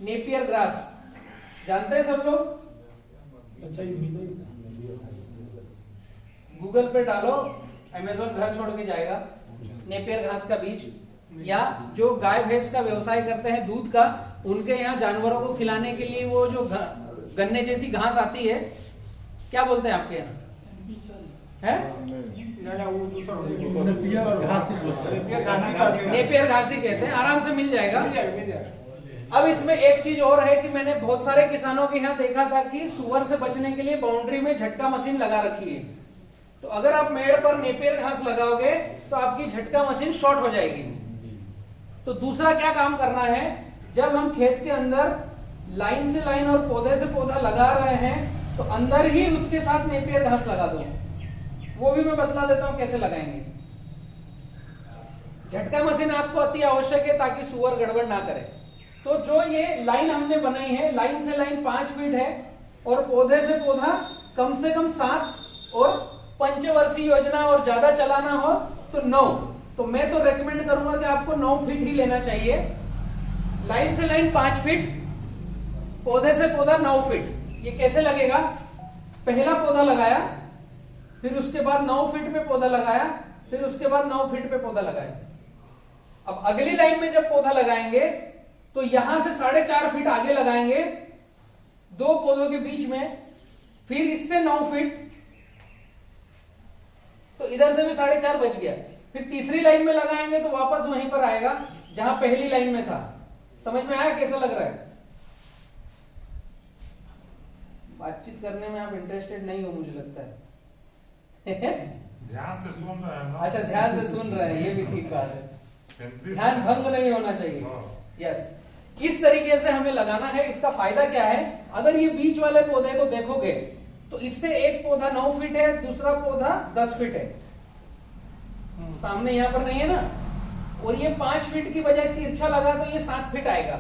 नेपियर ग्रास, जानते हैं सब लोग? गूगल पे डालो, अमेज़न घर छोड़ के जाएगा। नेपियर घास का बीज, या जो गाय भैंस का व्यवसाय करते हैं दूध का, उनके यहाँ जानवरों को खिलाने के लिए वो जो गन्ने जैसी घास आती है, क्या बोलते हैं आपके यहाँ? है नेपियर घास ही कहते हैं, आराम से मिल जाएगा। अब इसमें एक चीज और है कि मैंने बहुत सारे किसानों के यहाँ देखा था कि सुअर से बचने के लिए बाउंड्री में झटका मशीन लगा रखी है। तो अगर आप मेड़ पर नेपियर घास लगाओगे तो आपकी झटका मशीन शॉर्ट हो जाएगी। तो दूसरा क्या काम करना है, जब हम खेत के अंदर लाइन से लाइन और पौधे से पौधा लगा रहे हैं तो अंदर ही उसके साथ नेपियर घास लगा दो। वो भी मैं बतला देता हूं कैसे लगाएंगे। झटका मशीन आपको अति आवश्यक है ताकि सुअर गड़बड़ ना करे। तो जो ये लाइन हमने बनाई है, लाइन से लाइन 5 फीट है और पौधे से पौधा कम से कम 7, और पंचवर्षीय योजना और ज्यादा चलाना हो तो 9। तो मैं तो रेकमेंड करूंगा कि आपको 9 फीट ही लेना चाहिए। लाइन से लाइन 5 फीट, पौधे से पौधा 9 फीट। ये कैसे लगेगा? पहला पौधा लगाया, फिर उसके बाद 9 फीट पे पौधा लगाया, फिर उसके बाद 9 फीट पे पौधा लगाया। अब अगली लाइन में जब पौधा लगाएंगे तो यहां से 4.5 फीट आगे लगाएंगे 2 पौधों के बीच में, फिर इससे 9 फीट, तो इधर से भी 4.5 बच गया। फिर तीसरी लाइन में लगाएंगे तो वापस वहीं पर आएगा जहां पहली लाइन में था। समझ में आया कैसा लग रहा है? बातचीत करने में आप इंटरेस्टेड नहीं हो मुझे लगता है। ध्यान से सुन रहे हैं ना? अच्छा, ध्यान से सुन रहे हैं, ये भी ठीक बात है। ध्यान भंग नहीं होना चाहिए। यस, किस तरीके से हमें लगाना है, इसका फायदा क्या है? अगर ये बीच वाले पौधे को देखोगे तो इससे एक पौधा 9 फीट है, दूसरा पौधा 10 फीट है। सामने यहां पर नहीं है ना, और ये 5 फीट की बजाय तिरछा लगा तो ये 7 फीट आएगा।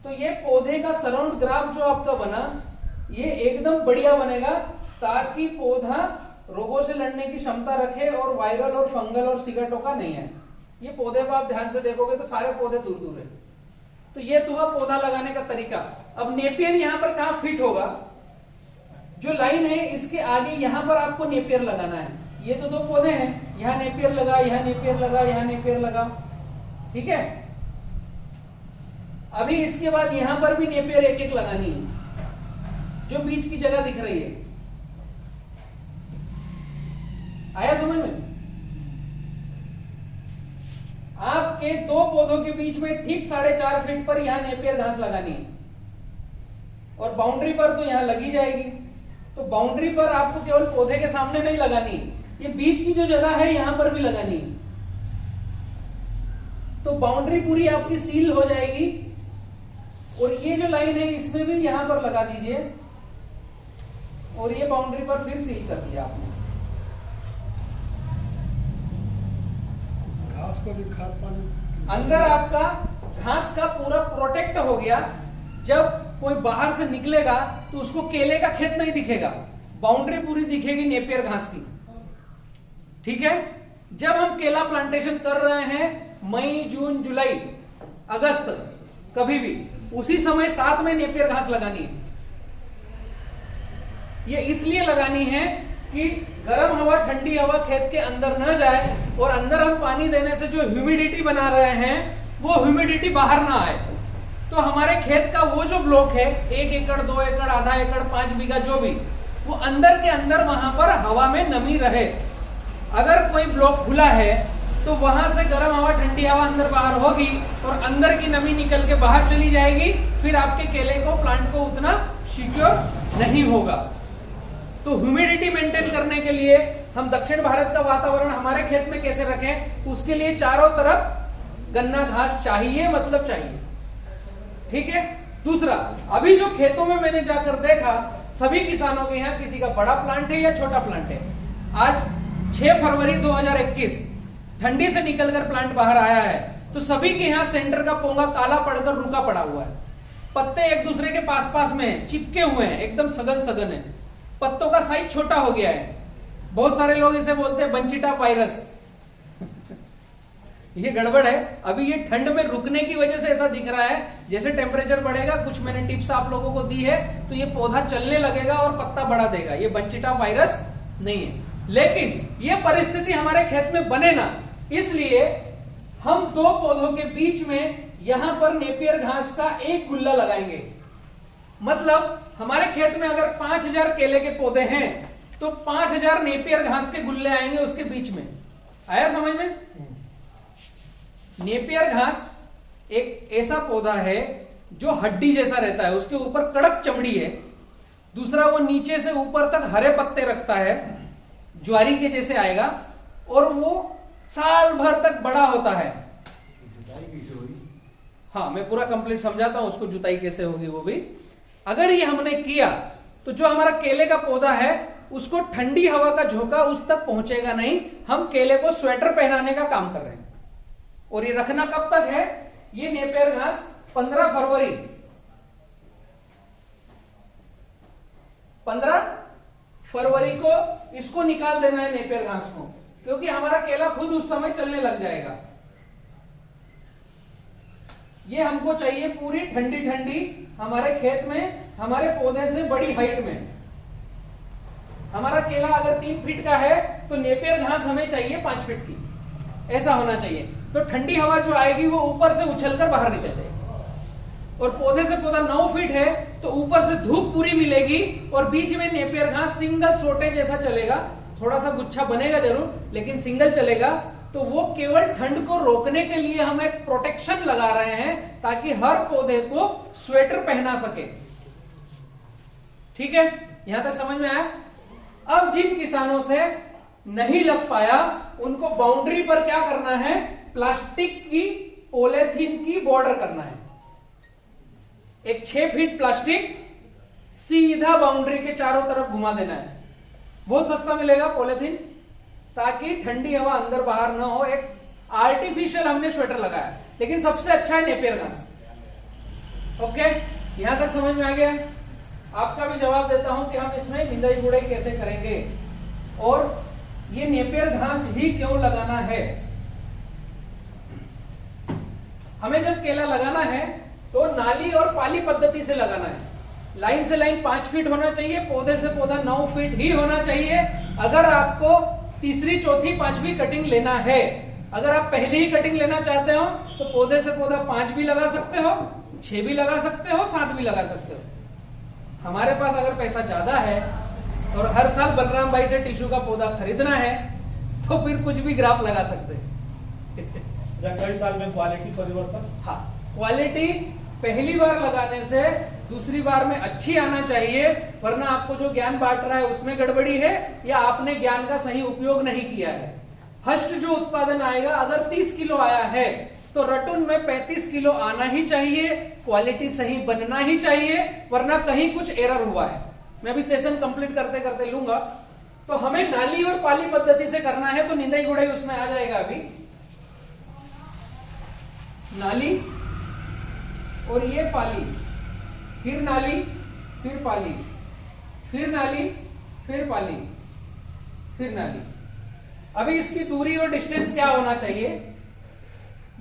तो ये पौधे का सराउंड ग्राफ जो आपका बना, ये एकदम बढ़िया बनेगा, ताकि पौधा रोगों से लड़ने की क्षमता रखे और वायरल और फंगल और सिगाटोका नहीं है। ये पौधे को आप ध्यान से देखोगे तो सारे पौधे दूर दूर है। तो ये तो हुआ पौधा लगाने का तरीका। अब नेपियर यहां पर कहां फिट होगा? जो लाइन है इसके आगे यहां पर आपको नेपियर लगाना है। ये तो 2 पौधे हैं, यहां नेपियर लगा, यहां नेपियर लगा, यहां नेपियर लगा, ठीक है। अभी इसके बाद यहां पर भी नेपियर एक एक लगानी है, जो बीच की जगह दिख रही है। आया समझ में? आपके 2 पौधों के बीच में ठीक 4.5 फीट पर यहां नेपियर घास लगानी है, और बाउंड्री पर तो यहां लगी जाएगी। तो बाउंड्री पर आपको केवल पौधे के सामने नहीं लगानी, ये बीच की जो जगह है यहां पर भी लगानी है। तो बाउंड्री पूरी आपकी सील हो जाएगी, और ये जो लाइन है इसमें भी यहां पर लगा दीजिए, और ये बाउंड्री पर फिर सील कर दिया आपने। घास को भी खाद पानी अंदर आपका घास का पूरा प्रोटेक्ट हो गया। जब कोई बाहर से निकलेगा तो उसको केले का खेत नहीं दिखेगा, बाउंड्री पूरी दिखेगी नेपियर घास की, ठीक है। जब हम केला प्लांटेशन कर रहे हैं मई, जून, जुलाई, अगस्त, कभी भी उसी समय साथ में नेपियर घास लगानी है। ये इसलिए लगानी है कि गर्म हवा, ठंडी हवा खेत के अंदर न जाए, और अंदर हम पानी देने से जो ह्यूमिडिटी बना रहे हैं वो ह्यूमिडिटी बाहर ना आए। तो हमारे खेत का वो जो ब्लॉक है 1 एकड़, 2 एकड़, आधा एकड़, 5 बीघा, जो भी, वो अंदर के अंदर वहां पर हवा में नमी रहे। अगर कोई ब्लॉक खुला है तो वहां से गर्म हवा, ठंडी हवा अंदर बाहर होगी, और अंदर की नमी निकल के बाहर चली जाएगी। फिर आपके केले को, प्लांट को उतना सिक्योर नहीं होगा। तो ह्यूमिडिटी मेंटेन करने के लिए हम दक्षिण भारत का वातावरण हमारे खेत में कैसे रखें, उसके लिए चारों तरफ गन्ना घास चाहिए, मतलब चाहिए, ठीक है। दूसरा, अभी जो खेतों में मैंने जाकर देखा, सभी किसानों के यहाँ किसी का बड़ा प्लांट है या छोटा प्लांट है। आज 6 फरवरी 2021, ठंडी से निकलकर प्लांट बाहर आया है, तो सभी के यहाँ सेंटर का पोंगा काला पड़कर रुका पड़ा हुआ है। पत्ते एक दूसरे के पास पास में हैं, चिपके हुए हैं, एकदम सघन सघन है। पत्तों का साइज छोटा हो गया है। बहुत सारे लोग इसे बोलते हैं बंचिटा वायरस। ये गड़बड़ है। अभी ये ठंड में रुकने की वजह से ऐसा दिख रहा है। जैसे टेम्परेचर बढ़ेगा, कुछ मैंने टिप्स आप लोगों को दी है, तो ये पौधा चलने लगेगा और पत्ता बढ़ा देगा। ये बंचिटा वायरस नहीं है, लेकिन ये परिस्थिति हमारे खेत में बने ना, इसलिए हम 2 पौधों के बीच में यहां पर नेपियर घास का एक गुल्ला लगाएंगे। मतलब हमारे खेत में अगर 5000 केले के पौधे हैं तो 5000 नेपियर घास के गुल्ले आएंगे उसके बीच में। आया समझ में? नेपियर घास एक ऐसा पौधा है जो हड्डी जैसा रहता है, उसके ऊपर कड़क चमड़ी है। दूसरा, वो नीचे से ऊपर तक हरे पत्ते रखता है, ज्वारी के जैसे आएगा, और वो साल भर तक बड़ा होता है। हाँ, मैं पूरा कंप्लीट समझाता हूं उसको, जुताई कैसे होगी वो भी। अगर ये हमने किया तो जो हमारा केले का पौधा है उसको ठंडी हवा का झोंका उस तक पहुंचेगा नहीं। हम केले को स्वेटर पहनाने का काम कर रहे हैं। और ये रखना कब तक है? ये नेपियर घास 15 फरवरी 15 फरवरी को इसको निकाल देना है नेपियर घास को, क्योंकि हमारा केला खुद उस समय चलने लग जाएगा। ये हमको चाहिए पूरी ठंडी ठंडी हमारे खेत में, हमारे पौधे से बड़ी हाइट में। हमारा केला अगर 3 फीट का है तो नेपियर घास हमें चाहिए 5 फीट की, ऐसा होना चाहिए। तो ठंडी हवा जो आएगी वो ऊपर से उछलकर बाहर निकल जाएगी। और पौधे से पौधा 9 फीट है तो ऊपर से धूप पूरी मिलेगी और बीच में नेपियर घास सिंगल सोटे जैसा चलेगा, थोड़ा सा गुच्छा बनेगा जरूर लेकिन सिंगल चलेगा। तो वो केवल ठंड को रोकने के लिए हम एक प्रोटेक्शन लगा रहे हैं ताकि हर पौधे को स्वेटर पहना सके। ठीक है, यहां तक समझ में आया? अब जिन किसानों से नहीं लग पाया उनको बाउंड्री पर क्या करना है, प्लास्टिक की पॉलीथीन की बॉर्डर करना है। एक 6 फीट प्लास्टिक सीधा बाउंड्री के चारों तरफ घुमा देना है। बहुत सस्ता मिलेगा पॉलीथीन, ताकि ठंडी हवा अंदर बाहर ना हो। एक आर्टिफिशियल हमने स्वेटर लगाया, लेकिन सबसे अच्छा है नेपियर घास। ओके, यहां तक समझ में आ गया? आपका भी जवाब देता हूं कि हम इसमें निंदाई गुड़ाई कैसे करेंगे और ये नेपियर घास ही क्यों लगाना है। हमें जब केला लगाना है तो नाली और पाली पद्धति से लगाना है। लाइन से लाइन 5 फीट होना चाहिए, पौधे से पौधा 9 फीट ही होना चाहिए। अगर आपको तीसरी, चौथी, 5वीं कटिंग लेना है, अगर आप पहली ही कटिंग लेना चाहते हो तो पौधे से पौधा 5 भी लगा सकते हो, 6 भी लगा सकते हो, 7 भी लगा सकते हो। हमारे पास अगर पैसा ज्यादा है और हर साल बलराम भाई से टिश्यू का पौधा खरीदना है तो फिर कुछ भी ग्राफ लगा सकते हैं। या कई साल में क्वालिटी परिवर्तन। हाँ, क्वालिटी पहली बार लगाने से दूसरी बार में अच्छी आना चाहिए, वरना आपको जो ज्ञान बांट रहा है उसमें गड़बड़ी है या आपने ज्ञान का सही उपयोग नहीं किया है। फर्स्ट जो उत्पादन आएगा अगर 30 किलो आया है तो रटुन में 35 किलो आना ही चाहिए, क्वालिटी सही बनना ही चाहिए, वरना कहीं कुछ एरर हुआ है। मैं अभी सेशन कंप्लीट करते करते लूंगा। तो हमें नाली और पाली पद्धति से करना है तो निंदाई गुड़ाई उसमें आ जाएगा। अभी नाली और ये पाली, फिर नाली, फिर पाली, फिर नाली, फिर पाली, फिर नाली। अभी इसकी दूरी और डिस्टेंस क्या होना चाहिए?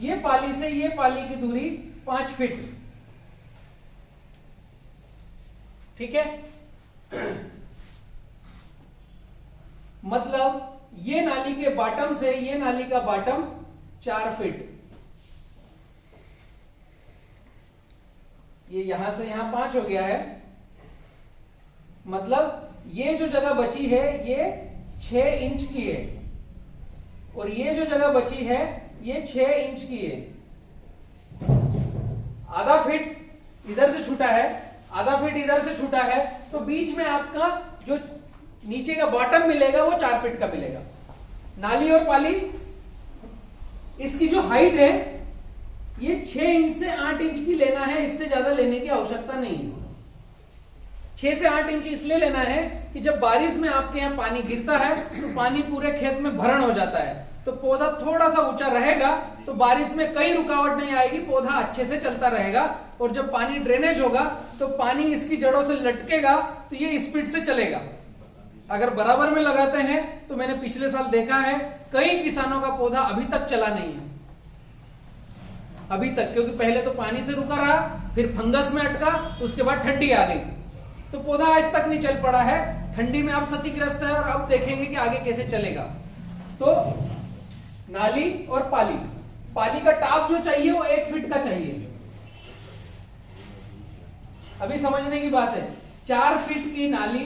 ये पाली से ये पाली की दूरी 5 फीट। ठीक है, मतलब ये नाली के बॉटम से ये नाली का बॉटम 4 फीट। ये यहां से यहां 5 हो गया है, मतलब ये जो जगह बची है ये 6 इंच की है और ये जो जगह बची है ये 6 इंच की है। आधा फीट इधर से छूटा है, आधा फीट इधर से छूटा है, तो बीच में आपका जो नीचे का बॉटम मिलेगा वो 4 फीट का मिलेगा। नाली और पाली इसकी जो हाइट है ये 6 इंच से 8 इंच की लेना है, इससे ज्यादा लेने की आवश्यकता नहीं है। 6 से 8 इंच इसलिए लेना है कि जब बारिश में आपके यहाँ पानी गिरता है तो पानी पूरे खेत में भरण हो जाता है, तो पौधा थोड़ा सा ऊंचा रहेगा तो बारिश में कई रुकावट नहीं आएगी, पौधा अच्छे से चलता रहेगा। और जब पानी ड्रेनेज होगा तो पानी इसकी जड़ों से लटकेगा तो ये स्पीड से चलेगा। अगर बराबर में लगाते हैं तो मैंने पिछले साल देखा है कई किसानों का पौधा अभी तक चला नहीं है, अभी तक, क्योंकि पहले तो पानी से रुका रहा, फिर फंगस में अटका, उसके बाद ठंडी आ गई तो पौधा आज तक नहीं चल पड़ा है। ठंडी में अब क्षतिग्रस्त है और अब देखेंगे कि आगे कैसे चलेगा। तो नाली और पाली, पाली का टाप जो चाहिए वो 1 फीट का चाहिए। अभी समझने की बात है, 4 फीट की नाली,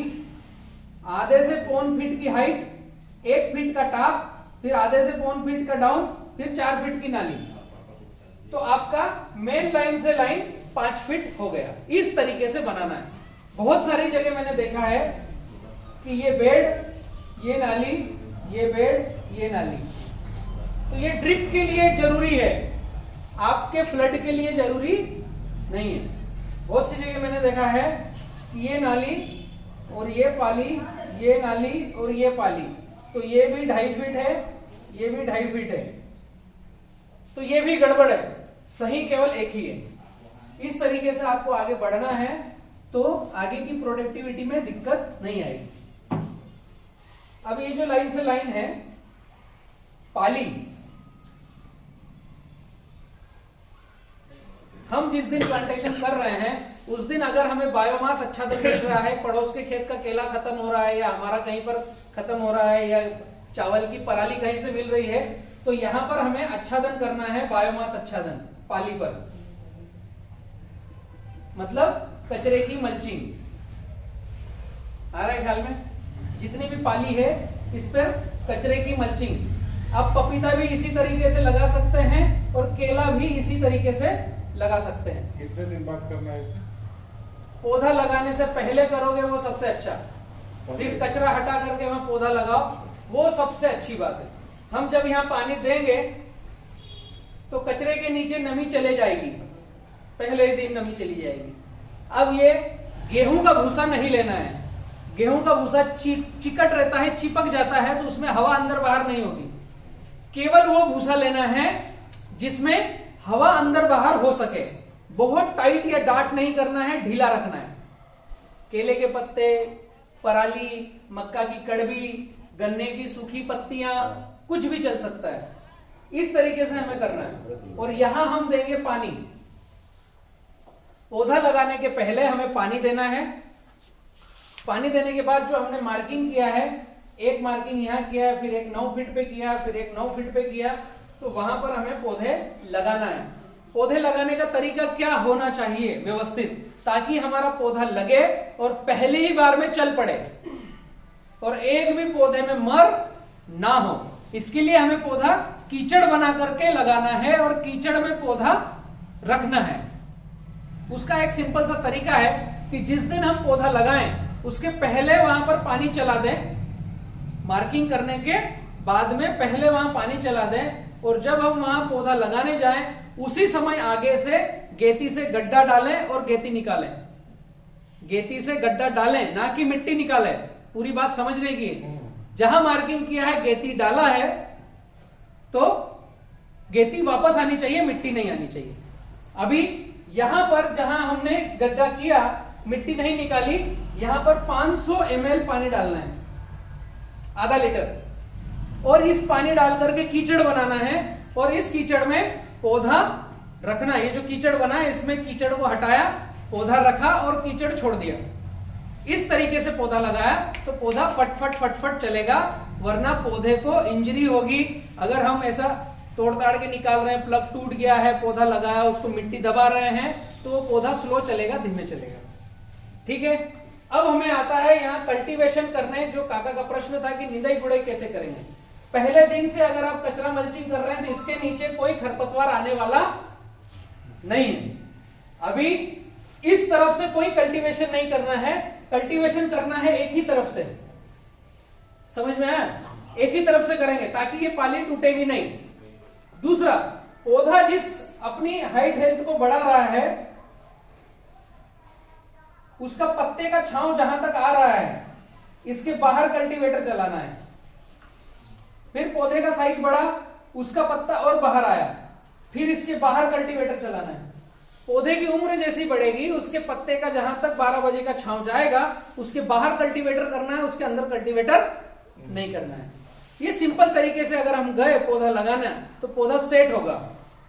आधे से 1.25 फीट की हाइट, 1 फीट का टाप, फिर आधे से 1.25 फीट का डाउन, फिर 4 फीट की नाली, तो आपका मेन लाइन से लाइन 5 फीट हो गया। इस तरीके से बनाना है। बहुत सारी जगह मैंने देखा है कि ये बेड, ये नाली, ये बेड, ये नाली, तो ये ड्रिप के लिए जरूरी है, आपके फ्लड के लिए जरूरी नहीं है। बहुत सी जगह मैंने देखा है कि ये नाली और ये पाली, ये नाली और ये पाली, तो ये भी 2.5 फीट है, ये भी 2.5 फीट है, तो ये भी गड़बड़ है, सही केवल एक ही है। इस तरीके से आपको आगे बढ़ना है तो आगे की प्रोडक्टिविटी में दिक्कत नहीं आएगी। अब ये जो लाइन से लाइन है पाली, हम जिस दिन प्लांटेशन कर रहे हैं उस दिन अगर हमें बायोमास अच्छा दिन मिल रहा है, पड़ोस के खेत का केला खत्म हो रहा है या हमारा कहीं पर खत्म हो रहा है या चावल की पराली कहीं से मिल रही है, तो यहाँ पर हमें आच्छादन करना है, बायोमास आच्छादन पाली पर, मतलब कचरे की मल्चिंग। आ रहा है ख्याल में? जितनी भी पाली है इस पर कचरे की मल्चिंग। अब पपीता भी इसी तरीके से लगा सकते हैं और केला भी इसी तरीके से लगा सकते हैं। कितने दिन बाद करना है इसे? पौधा लगाने से पहले करोगे वो सबसे अच्छा, फिर कचरा हटा करके वहां पौधा लगाओ, वो सबसे अच्छी बात है। हम जब यहाँ पानी देंगे तो कचरे के नीचे नमी चले जाएगी, पहले ही दिन नमी चली जाएगी। अब ये गेहूं का भूसा नहीं लेना है, गेहूं का भूसा चिकट रहता है, चिपक जाता है, तो उसमें हवा अंदर बाहर नहीं होगी। केवल वो भूसा लेना है जिसमें हवा अंदर बाहर हो सके, बहुत टाइट या डार्ट नहीं करना है, ढीला रखना है। केले के पत्ते, पराली, मक्का की कड़वी, गन्ने की सूखी पत्तियां, कुछ भी चल सकता है। इस तरीके से हमें करना है। और यहां हम देंगे पानी। पौधा लगाने के पहले हमें पानी देना है। पानी देने के बाद जो हमने मार्किंग किया है, एक मार्किंग यहां किया है, फिर एक 9 फीट पे किया, फिर एक 9 फीट पे किया, तो वहां पर हमें पौधे लगाना है। पौधे लगाने का तरीका क्या होना चाहिए व्यवस्थित, ताकि हमारा पौधा लगे और पहली ही बार में चल पड़े और एक भी पौधे में मर ना हो। इसके लिए हमें पौधा कीचड़ बना करके लगाना है और कीचड़ में पौधा रखना है। उसका एक सिंपल सा तरीका है कि जिस दिन हम पौधा लगाएं उसके पहले वहां पर पानी चला दें, मार्किंग करने के बाद में पहले वहां पानी चला दें, और जब हम वहां पौधा लगाने जाएं उसी समय आगे से गेती से गड्ढा डालें और गेती निकालें। गेती से गड्ढा डालें, ना कि मिट्टी निकालें। पूरी बात समझने की। जहां मार्किंग किया है गेती डाला है तो गेती वापस आनी चाहिए, मिट्टी नहीं आनी चाहिए। अभी यहां पर जहां हमने गड्ढा किया, मिट्टी नहीं निकाली, यहां पर 500 ml पानी डालना है, आधा लीटर, और इस पानी डाल करके कीचड़ बनाना है और इस कीचड़ में पौधा रखना। ये जो कीचड़ बना है इसमें कीचड़ को हटाया, पौधा रखा और कीचड़ छोड़ दिया। इस तरीके से पौधा लगाया तो पौधा फटफट फटफट चलेगा, वरना पौधे को इंजरी होगी। अगर हम ऐसा तोड़ ताड़ के निकाल रहे हैं, प्लग टूट गया है, पौधा लगाया, उसको मिट्टी दबा रहे हैं, तो वो पौधा स्लो चलेगा, धीमे चलेगा। ठीक है। अब हमें आता है यहाँ कल्टीवेशन करने। जो काका का प्रश्न था कि निदाई गुड़ाई कैसे करेंगे। पहले दिन से अगर आप कचरा मल्चिंग कर रहे हैं तो इसके नीचे कोई खरपतवार आने वाला नहीं है। अभी इस तरफ से कोई कल्टीवेशन नहीं करना है, कल्टीवेशन करना है एक ही तरफ से। समझ में आया? एक ही तरफ से करेंगे ताकि ये पाली टूटेगी नहीं। दूसरा, पौधा जिस अपनी हाइट हेल्थ को बढ़ा रहा है उसका पत्ते का छांव जहां तक आ रहा है इसके बाहर कल्टीवेटर चलाना है। फिर पौधे का साइज बढ़ा, उसका पत्ता और बाहर आया, फिर इसके बाहर कल्टीवेटर चलाना है। पौधे की उम्र जैसी बढ़ेगी उसके पत्ते का जहां तक 12 बजे का छांव जाएगा उसके बाहर कल्टीवेटर करना है, उसके अंदर कल्टीवेटर नहीं करना है। ये सिंपल तरीके से अगर हम गए पौधा लगाना तो पौधा सेट होगा।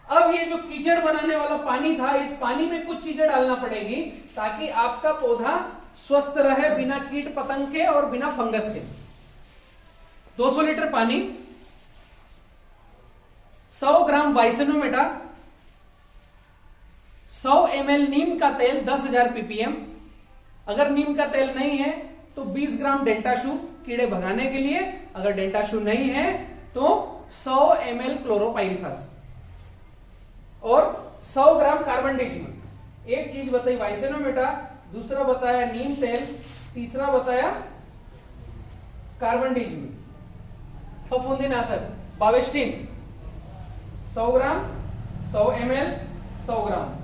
अब ये जो कीचड़ बनाने वाला पानी था, इस पानी में कुछ चीजें डालना पड़ेगी ताकि आपका पौधा स्वस्थ रहे, बिना कीट पतंग के और बिना फंगस के। 200 लीटर पानी, 100 ग्राम वाइसेनोमेटा, 100 ml नीम का तेल 10,000 ppm। अगर नीम का तेल नहीं है तो 20 ग्राम डेल्टाशू कीड़े भगाने के लिए, अगर डेल्टाशू नहीं है तो 100 ml क्लोरोपाइरिफास और 100 ग्राम कार्बन डिजिम। एक चीज बताई वाइसेनोमेटा, दूसरा बताया नीम तेल, तीसरा बताया कार्बन डिजिम। फफूंदीनाशक बावेस्टिन 100 ग्राम, 100 ml, 100 ग्राम।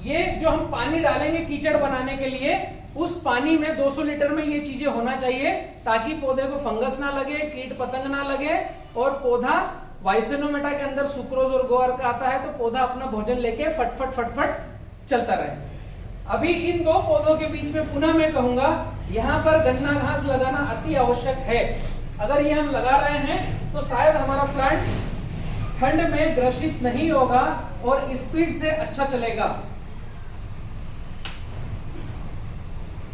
ये जो हम पानी डालेंगे कीचड़ बनाने के लिए, उस पानी में 200 लीटर में ये चीजें होना चाहिए ताकि पौधे को फंगस ना लगे, कीट पतंग ना लगे, और पौधा वाइसेनोमेटा के अंदर सुक्रोज और गोअर्क आता है तो पौधा अपना भोजन लेके फटफट फटफट चलता रहे। अभी इन दो पौधों के बीच में पुनः मैं कहूंगा, यहाँ पर गन्ना घास लगाना अति आवश्यक है। अगर ये हम लगा रहे हैं तो शायद हमारा प्लांट ठंड में ग्रसित नहीं होगा और स्पीड से अच्छा चलेगा।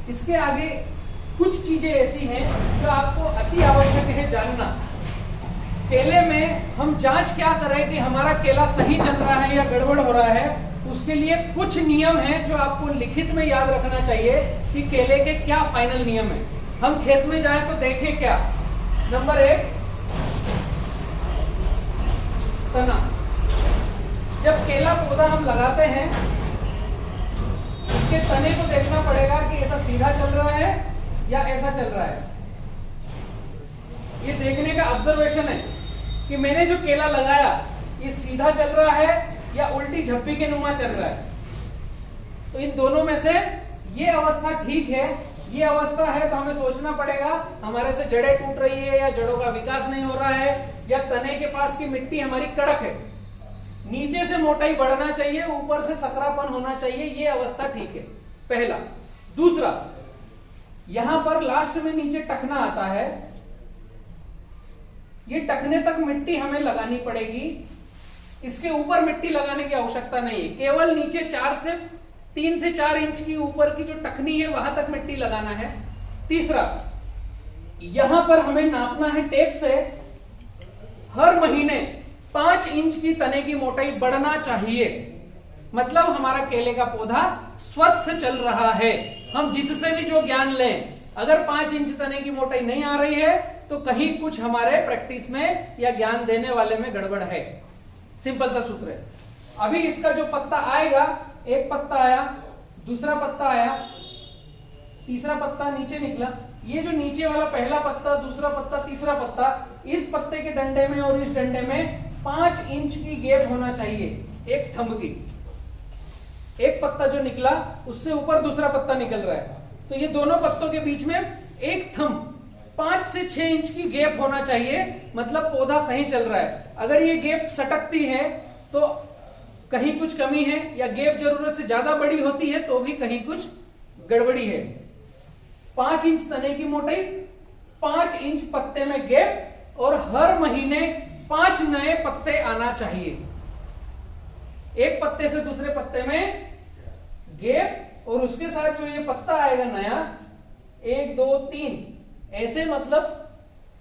इसके आगे कुछ चीजें ऐसी हैं जो आपको अति आवश्यक है जानना। केले में हम जांच क्या करें कि हमारा केला सही चल रहा है या गड़बड़ हो रहा है, उसके लिए कुछ नियम हैं जो आपको लिखित में याद रखना चाहिए कि केले के क्या फाइनल नियम है। हम खेत में जाएं तो देखें क्या। नंबर 1, तना। जब केला पौधा हम लगाते हैं, उसके तने को देखना पड़ेगा कि ऐसा सीधा चल रहा है या ऐसा चल रहा है। ये देखने का ऑब्जर्वेशन है कि मैंने जो केला लगाया ये सीधा चल रहा है या उल्टी झप्पी के नुमा चल रहा है। तो इन दोनों में से ये अवस्था ठीक है, ये अवस्था है तो हमें सोचना पड़ेगा हमारे से जड़ें टूट रही है या जड़ों का विकास नहीं हो रहा है या तने के पास की मिट्टी हमारी कड़क है, नीचे से मोटाई बढ़ना चाहिए, ऊपर से सकरापन होना चाहिए, ये अवस्था ठीक है, पहला। दूसरा, यहां पर लास्ट में नीचे टखना आता है, ये टखने तक मिट्टी हमें लगानी पड़ेगी। इसके ऊपर मिट्टी लगाने की आवश्यकता नहीं है, केवल नीचे 3 से 4 इंच की ऊपर की जो टखनी है वहां तक मिट्टी लगाना है। तीसरा, यहां पर हमें नापना है टेप से, हर महीने 5 इंच की तने की मोटाई बढ़ना चाहिए। मतलब हमारा केले का पौधा स्वस्थ चल रहा है। हम जिससे भी जो ज्ञान लें, अगर 5 इंच तने की मोटाई नहीं आ रही है तो कहीं कुछ हमारे प्रैक्टिस में या ज्ञान देने वाले में गड़बड़ है। सिंपल सा सूत्र है। अभी इसका जो पत्ता आएगा, एक पत्ता आया, दूसरा पत्ता आया, तीसरा पत्ता नीचे निकला, ये जो नीचे वाला पहला पत्ता, दूसरा पत्ता, तीसरा पत्ता, इस पत्ते के डंडे में और इस डंडे में 5 इंच की गैप होना चाहिए, एक थंब की। एक पत्ता जो निकला उससे ऊपर दूसरा पत्ता निकल रहा है, तो ये दोनों पत्तों के बीच में एक थंब 5 से 6 इंच की गैप होना चाहिए, मतलब पौधा सही चल रहा है। अगर ये गैप सटकती है तो कहीं कुछ कमी है, या गैप जरूरत से ज्यादा बड़ी होती है तो भी कहीं कुछ गड़बड़ी है। 5 इंच तने की मोटाई, 5 इंच पत्ते में गैप और हर महीने 5 नए पत्ते आना चाहिए। एक पत्ते से दूसरे पत्ते में गैप और उसके साथ जो ये पत्ता आएगा नया, 1 2 3 ऐसे, मतलब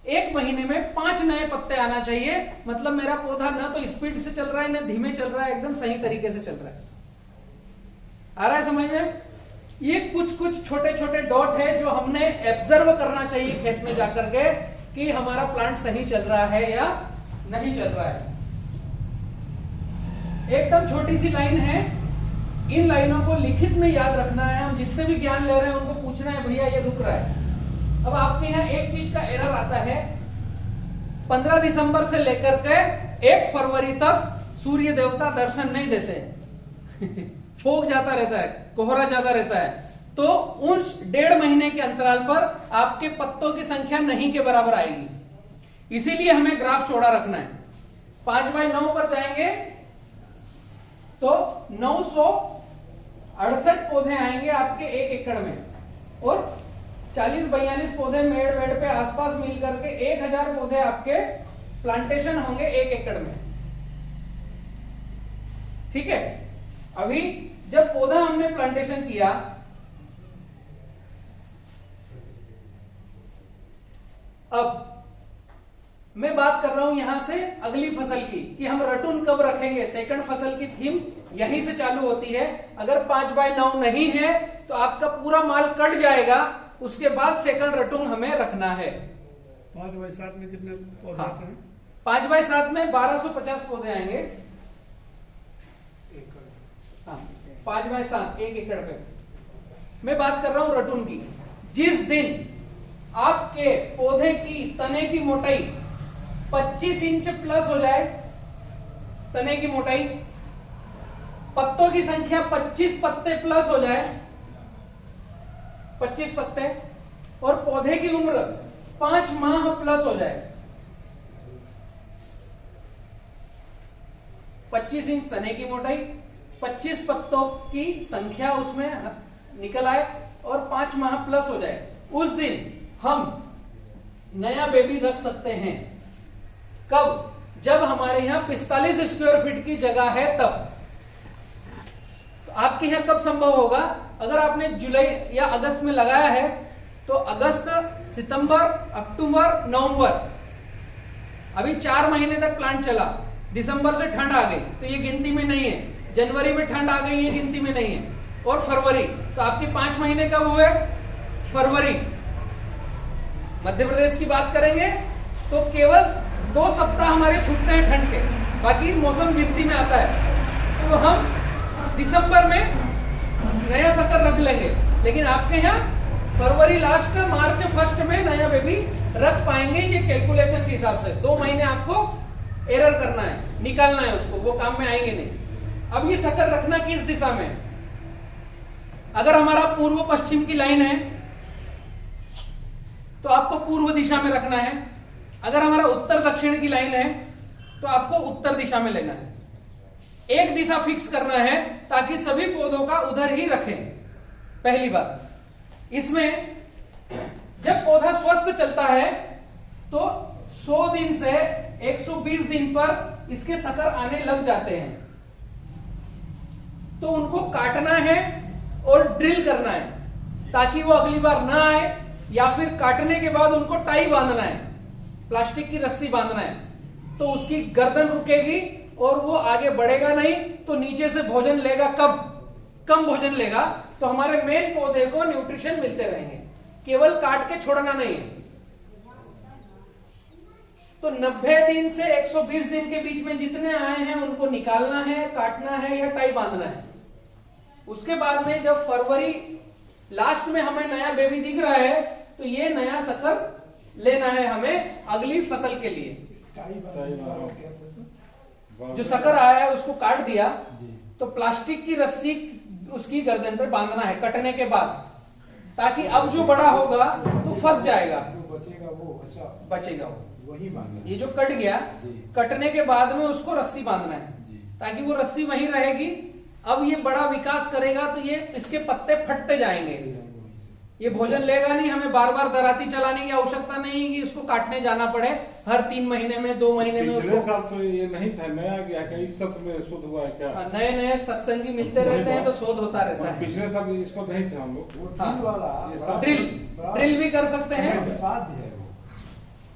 एक महीने में 5 नए पत्ते आना चाहिए। मतलब मेरा पौधा ना तो स्पीड से चल रहा है ना धीमे चल रहा है, एकदम सही तरीके से चल रहा है। आ रहा है समझ में? ये कुछ छोटे छोटे डॉट है जो हमने ऑब्जर्व करना चाहिए खेत में जाकर के कि हमारा प्लांट सही चल रहा है या नहीं चल रहा है। एकदम छोटी सी लाइन है, इन लाइनों को लिखित में याद रखना है। हम जिससे भी ज्ञान ले रहे हैं उनको पूछना है, भैया ये रुक रहा है। अब आपके यहाँ एक चीज का एरर आता है, 15 दिसंबर से लेकर के 1 फरवरी तक सूर्य देवता दर्शन नहीं देते फोग जाता रहता है, कोहरा ज्यादा रहता है, तो उस 1.5 महीने के अंतराल पर आपके पत्तों की संख्या नहीं के बराबर आएगी। इसीलिए हमें ग्राफ चौड़ा रखना है। 5x9 पर जाएंगे तो 968 पौधे आएंगे आपके 1 एकड़ में, और 40-42 पौधे मेड़ पे आसपास मिलकर के 1000 पौधे आपके प्लांटेशन होंगे 1 एकड़ में। ठीक है? अभी जब पौधा हमने प्लांटेशन किया, अब मैं बात कर रहा हूं यहां से अगली फसल की कि हम रटून कब रखेंगे। सेकंड फसल की थीम यहीं से चालू होती है। अगर 5x9 नहीं है तो आपका पूरा माल कट जाएगा, उसके बाद सेकंड रटून हमें रखना है। 5x7 में कितने पौधे हाँ, आते हैं? 5x7 में 1250 पौधे आएंगे। हाँ, 5x7 1 एकड़ पे। मैं बात कर रहा हूं रटून की। जिस दिन आपके पौधे की तने की मोटाई 25 इंच प्लस हो जाए, तने की मोटाई, पत्तों की संख्या 25 पत्ते प्लस हो जाए, 25 पत्ते, और पौधे की उम्र 5 माह प्लस हो जाए, 25 इंच तने की मोटाई, 25 पत्तों की संख्या उसमें निकल आए और 5 माह प्लस हो जाए, उस दिन हम नया बेबी रख सकते हैं। कब? जब हमारे यहाँ 45 स्क्वायर फीट की जगह है तब। तो आपके यहाँ कब संभव होगा? अगर आपने जुलाई या अगस्त में लगाया है तो अगस्त, सितंबर, अक्टूबर, नवंबर, अभी 4 महीने तक प्लांट चला। दिसंबर से ठंड आ गई तो ये गिनती में नहीं है। जनवरी में ठंड आ गई, ये गिनती में नहीं है। और फरवरी, तो आपके 5 महीने कब हुए? फरवरी। मध्य प्रदेश की बात करेंगे तो केवल 2 सप्ताह हमारे छूटते हैं ठंड के, बाकी मौसम गिनती में आता है। तो हम दिसंबर में नया शक्कर रख लेंगे, लेकिन आपके यहाँ फरवरी लास्ट, मार्च फर्स्ट में नया बेबी रख पाएंगे। ये कैलकुलेशन के हिसाब से 2 महीने आपको एरर करना है, निकालना है उसको, वो काम में आएंगे नहीं। अब ये शक्कर रखना किस दिशा में? अगर हमारा पूर्व पश्चिम की लाइन है तो आपको पूर्व दिशा में रखना है। अगर हमारा उत्तर दक्षिण की लाइन है तो आपको उत्तर दिशा में लेना है। एक दिशा फिक्स करना है ताकि सभी पौधों का उधर ही रखें। पहली बात। इसमें जब पौधा स्वस्थ चलता है तो 100 दिन से 120 दिन पर इसके शक्कर आने लग जाते हैं, तो उनको काटना है और ड्रिल करना है ताकि वो अगली बार ना आए, या फिर काटने के बाद उनको टाई बांधना है, प्लास्टिक की रस्सी बांधना है, तो उसकी गर्दन रुकेगी और वो आगे बढ़ेगा नहीं। तो नीचे से भोजन लेगा कम भोजन लेगा, तो हमारे मेन पौधे को न्यूट्रिशन मिलते रहेंगे। केवल काट के छोड़ना नहीं है। तो 90 दिन से 120 दिन के बीच में जितने आए हैं उनको निकालना है, काटना है या टाई बांधना है। उसके बाद में जब फरवरी लास्ट में हमें नया बेबी दिख रहा है तो ये नया शक्कर लेना है हमें अगली फसल के लिए। जो शक्कर आया है उसको काट दिया तो प्लास्टिक की रस्सी उसकी गर्दन पे बांधना है कटने के बाद, ताकि अब जो बड़ा होगा तो फंस जाएगा, जो बचेगा वो बचेगा वो। वही बांधना ये जो कट गया, कटने के बाद में उसको रस्सी बांधना है ताकि वो रस्सी वहीं रहेगी। अब ये बड़ा विकास करेगा तो ये इसके पत्ते फटते जाएंगे, ये भोजन लेगा नहीं। हमें बार बार दराती चलाने की आवश्यकता नहीं कि इसको काटने जाना पड़े हर 3 महीने में, 2 महीने में। पिछले साल तो ये नहीं था, नया गया क्या? इस सत्र में शोध हुआ है क्या? नए सत्संगी मिलते रहते हैं तो शोध होता रहता है। पिछले साल इसको नहीं थे हम लोग। वो ड्रिल वाला ड्रिल भी कर सकते हैं। साथ है वो,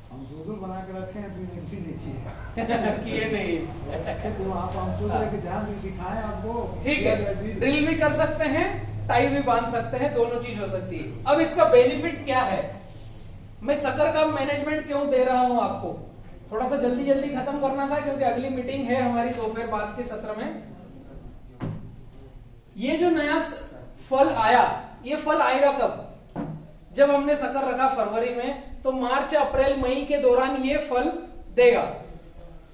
हम दूध बना के रखे हैं, अपनी मिक्सी नहीं की है किए नहीं। तो आप हम सोच रहे कि ध्यान से सिखाएं आपको। ठीक है, ड्रिल भी कर सकते हैं, टाई भी बांध सकते हैं, दोनों चीज हो सकती है। अब इसका बेनिफिट क्या है? मैं शक्कर का मैनेजमेंट क्यों दे रहा हूं आपको? थोड़ा सा जल्दी खत्म करना था क्योंकि अगली मीटिंग है हमारी दोपहर बाद के सत्र में। ये जो नया फल आया, ये फल आएगा कब? जब हमने शक्कर रखा फरवरी में, तो मार्च, अप्रैल, मई के दौरान ये फल देगा।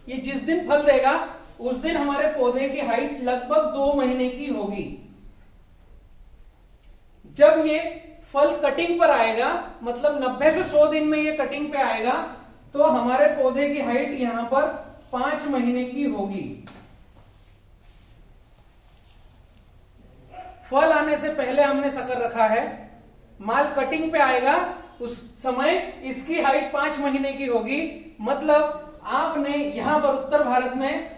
ये जिस दिन फल देगा उस दिन हमारे पौधे की हाइट लगभग 2 महीने की होगी। जब ये फल कटिंग पर आएगा, मतलब 90 से 100 दिन में ये कटिंग पे आएगा, तो हमारे पौधे की हाइट यहां पर 5 महीने की होगी। फल आने से पहले हमने शक्कर रखा है, माल कटिंग पे आएगा उस समय इसकी हाइट 5 महीने की होगी। मतलब आपने यहां पर उत्तर भारत में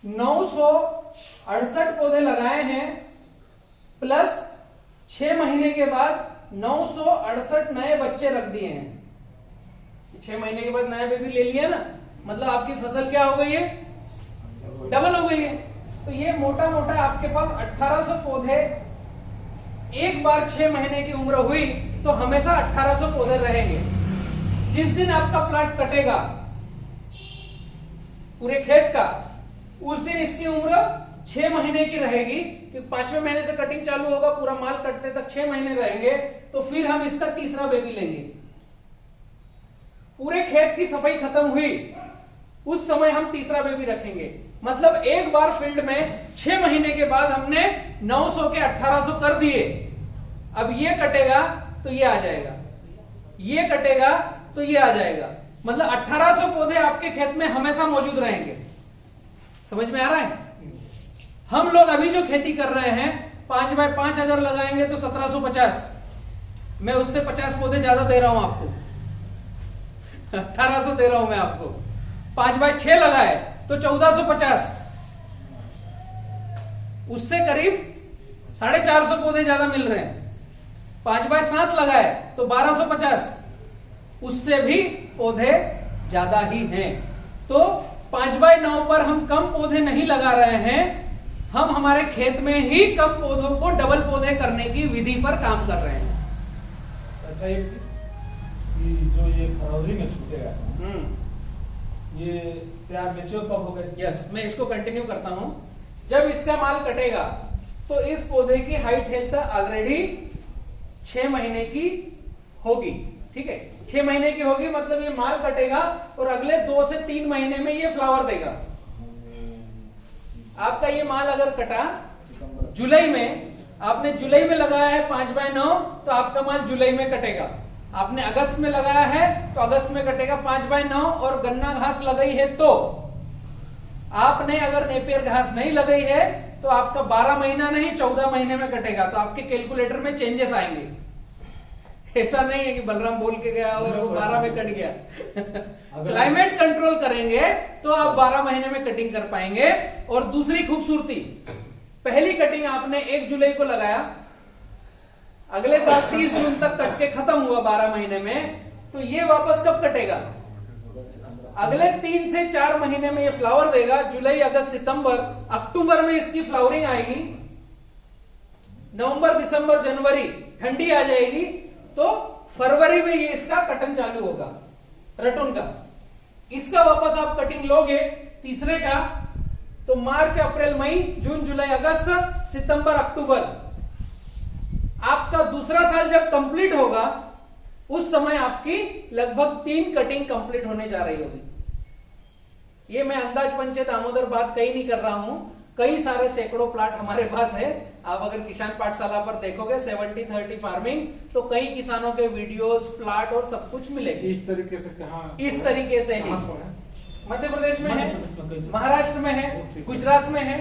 968 पौधे लगाए हैं, प्लस 6 महीने के बाद 968 नए बच्चे रख दिए हैं। 6 महीने के बाद नया बेबी ले लिया ना, मतलब आपकी फसल क्या हो गई है? डबल हो गई है। तो ये मोटा मोटा आपके पास 1800 पौधे, एक बार 6 महीने की उम्र हुई तो हमेशा 1800 पौधे रहेंगे। जिस दिन आपका प्लांट कटेगा पूरे खेत का, उस दिन इसकी उम्र 6 महीने की रहेगी, कि 5वें महीने से कटिंग चालू होगा, पूरा माल कटने तक 6 महीने रहेंगे। तो फिर हम इसका तीसरा बेबी लेंगे। पूरे खेत की सफाई खत्म हुई, उस समय हम तीसरा बेबी रखेंगे। मतलब एक बार फील्ड में 6 महीने के बाद हमने 900 के 1800 कर दिए। अब ये कटेगा तो ये आ जाएगा, ये कटेगा तो ये आ जाएगा। मतलब 1800 पौधे आपके खेत में हमेशा मौजूद रहेंगे। समझ में आ रहा है? हम लोग अभी जो खेती कर रहे हैं 5 बाय 5 अगर लगाएंगे तो 1750, मैं उससे 50 पौधे ज्यादा दे रहा हूं आपको 1800 दे रहा हूं मैं आपको। 5/6 लगाए तो 1450, उससे करीब 450 पौधे ज्यादा मिल रहे हैं। 5/7 लगाए तो 1250, उससे भी पौधे ज्यादा ही हैं। तो 5/9 पर हम कम पौधे नहीं लगा रहे हैं, हम हमारे खेत में ही कम पौधों को डबल पौधे करने की विधि पर काम कर रहे हैं। अच्छा, एक चीज कि जो ये फरवरी में छूटेगा, ये तैयार बेचो कब होगा? यस, मैं इसको कंटिन्यू करता हूं। जब इसका माल कटेगा तो इस पौधे की हाइट हेल्थ ऑलरेडी 6 महीने की होगी। ठीक है, 6 महीने की होगी, मतलब ये माल कटेगा और अगले 2 से 3 महीने में ये फ्लावर देगा। आपका ये माल अगर कटा जुलाई में, आपने जुलाई में लगाया है 5/9, तो आपका माल जुलाई में कटेगा। आपने अगस्त में लगाया है तो अगस्त में कटेगा 5/9, और गन्ना घास लगाई है तो आपने अगर नेपियर घास नहीं लगाई है तो आपका 12 महीना नहीं 14 महीने में कटेगा। तो आपके कैलकुलेटर में चेंजेस आएंगे। ऐसा नहीं है कि बलराम बोल के गया और वो 12 में कट गया। क्लाइमेट कंट्रोल करेंगे तो आप 12 महीने में कटिंग कर पाएंगे। और दूसरी खूबसूरती, पहली कटिंग आपने 1 जुलाई को लगाया, अगले साल 30 जून तक कट के खत्म हुआ 12 महीने में, तो ये वापस कब कटेगा? अगले 3 से 4 महीने में ये फ्लावर देगा। जुलाई, अगस्त, सितंबर, अक्टूबर में इसकी फ्लावरिंग आएगी। नवंबर, दिसंबर, जनवरी ठंडी आ जाएगी, तो फरवरी में ये इसका कटन चालू होगा, रटून का। इसका वापस आप कटिंग लोगे तीसरे का, तो मार्च, अप्रैल, मई, जून, जुलाई, अगस्त, सितंबर, अक्टूबर, आपका दूसरा साल जब कंप्लीट होगा उस समय आपकी लगभग 3 कटिंग कंप्लीट होने जा रही होगी। ये मैं अंदाज पंचे दामोदर बात कहीं नहीं कर रहा हूं, कई सारे सैकड़ों प्लाट हमारे पास है। आप अगर किसान पाठशाला पर देखोगे 70-30 फार्मिंग, तो कई किसानों के वीडियोस, प्लाट और सब कुछ मिलेगी। इस तरीके से कहाँ? इस तरीके से ही मध्य प्रदेश में है, महाराष्ट्र में है, गुजरात में है,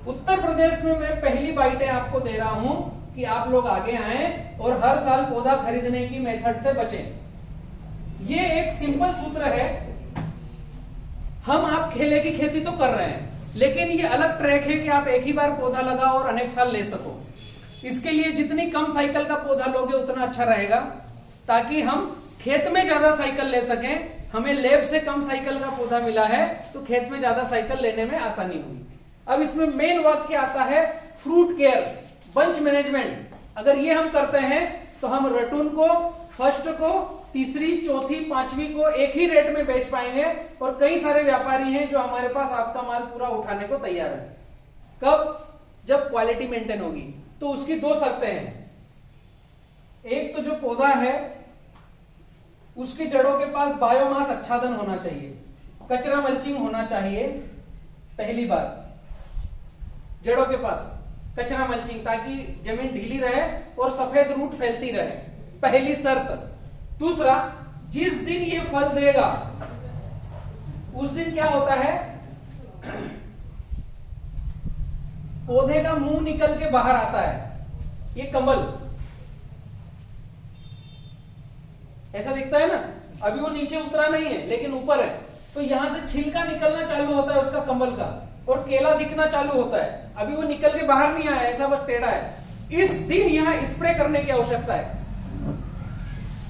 उत्तर प्रदेश में मैं पहली बाइटें आपको दे रहा हूं कि आप लोग आगे आए और हर साल पौधा खरीदने की मेथड से बचें। ये एक सिंपल सूत्र है। हम आप केले की खेती तो कर रहे हैं, लेकिन ये अलग ट्रैक है कि आप एक ही बार पौधा लगाओ और अनेक साल ले सको। इसके लिए जितनी कम साइकिल का पौधा लोगे उतना अच्छा रहेगा, ताकि हम खेत में ज्यादा साइकिल ले सकें। हमें लैब से कम साइकिल का पौधा मिला है तो खेत में ज्यादा साइकिल लेने में आसानी हुई। अब इसमें मेन वाक्य आता है फ्रूट केयर, बंच मैनेजमेंट। अगर ये हम करते हैं तो हम रटून को, फर्स्ट को, तीसरी, चौथी, पांचवी को एक ही रेट में बेच पाएंगे। और कई सारे व्यापारी हैं जो हमारे पास आपका माल पूरा उठाने को तैयार है। कब? जब क्वालिटी मेंटेन होगी। तो उसकी 2 शर्तें हैं। एक तो जो पौधा है उसकी जड़ों के पास बायोमास आच्छादन होना चाहिए, कचरा मल्चिंग होना चाहिए। पहली बात, जड़ों के पास कचरा मल्चिंग, ताकि जमीन ढीली रहे और सफेद रूट फैलती रहे, पहली शर्त। दूसरा, जिस दिन ये फल देगा उस दिन क्या होता है, पौधे का मुंह निकल के बाहर आता है। ये कमल ऐसा दिखता है ना, अभी वो नीचे उतरा नहीं है लेकिन ऊपर है, तो यहां से छिलका निकलना चालू होता है उसका कमल का, और केला दिखना चालू होता है। अभी वो निकल के बाहर नहीं आया, ऐसा बस टेढ़ा है। इस दिन यहां स्प्रे करने की आवश्यकता है।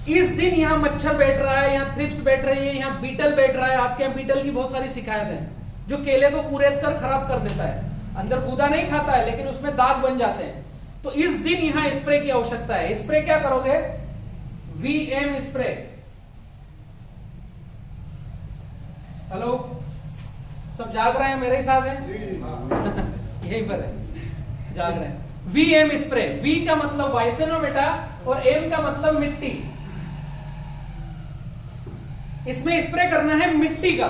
इस दिन यहाँ मच्छर बैठ रहा है, यहाँ थ्रिप्स बैठ रही है, यहाँ बीटल बैठ रहा है। आपके यहाँ बीटल की बहुत सारी शिकायत है, जो केले को कुरेद कर खराब कर देता है। अंदर गूदा नहीं खाता है लेकिन उसमें दाग बन जाते हैं। तो इस दिन यहाँ स्प्रे की आवश्यकता है। स्प्रे क्या करोगे? VM spray. हेलो, सब जाग रहे हैं? मेरे ही साथ हैं? यही पर है, जाग रहे हैं। VM spray. V का मतलब वाइसेनोमेटा और M का मतलब मिट्टी। इसमें स्प्रे करना है मिट्टी का।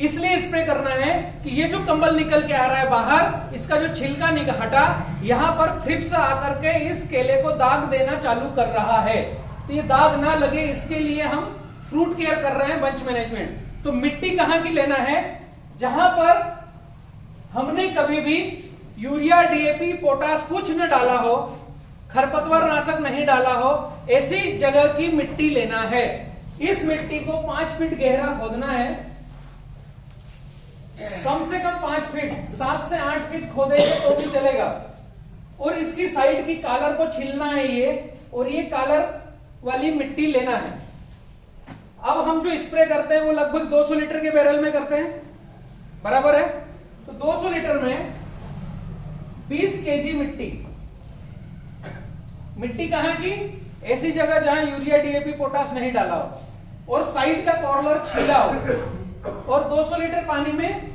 इसलिए स्प्रे करना है कि ये जो कंबल निकल के आ रहा है बाहर, इसका जो छिलका हटा, यहां पर थ्रिप्स आकर के इस केले को दाग देना चालू कर रहा है। तो ये दाग ना लगे इसके लिए हम फ्रूट केयर कर रहे हैं, बंच मैनेजमेंट। तो मिट्टी कहां की लेना है? जहां पर हमने कभी भी यूरिया, DAP, पोटास कुछ न डाला हो, खरपतवार नाशक नहीं डाला हो, ऐसी जगह की मिट्टी लेना है। इस मिट्टी को 5 फीट गहरा खोदना है, कम से कम 5 फीट, 7 से 8 फीट खोदेंगे तो भी चलेगा। और इसकी साइड की कॉलर को छीलना है ये, और ये कॉलर वाली मिट्टी लेना है। अब हम जो स्प्रे करते हैं वो लगभग 200 लीटर के बैरल में करते हैं, बराबर है। तो 200 लीटर में 20 केजी मिट्टी कहां की? ऐसी जगह जहां यूरिया डीएपी पोटाश नहीं डाला हो और साइड का कॉर्नर छीला हो। और 200 लीटर पानी में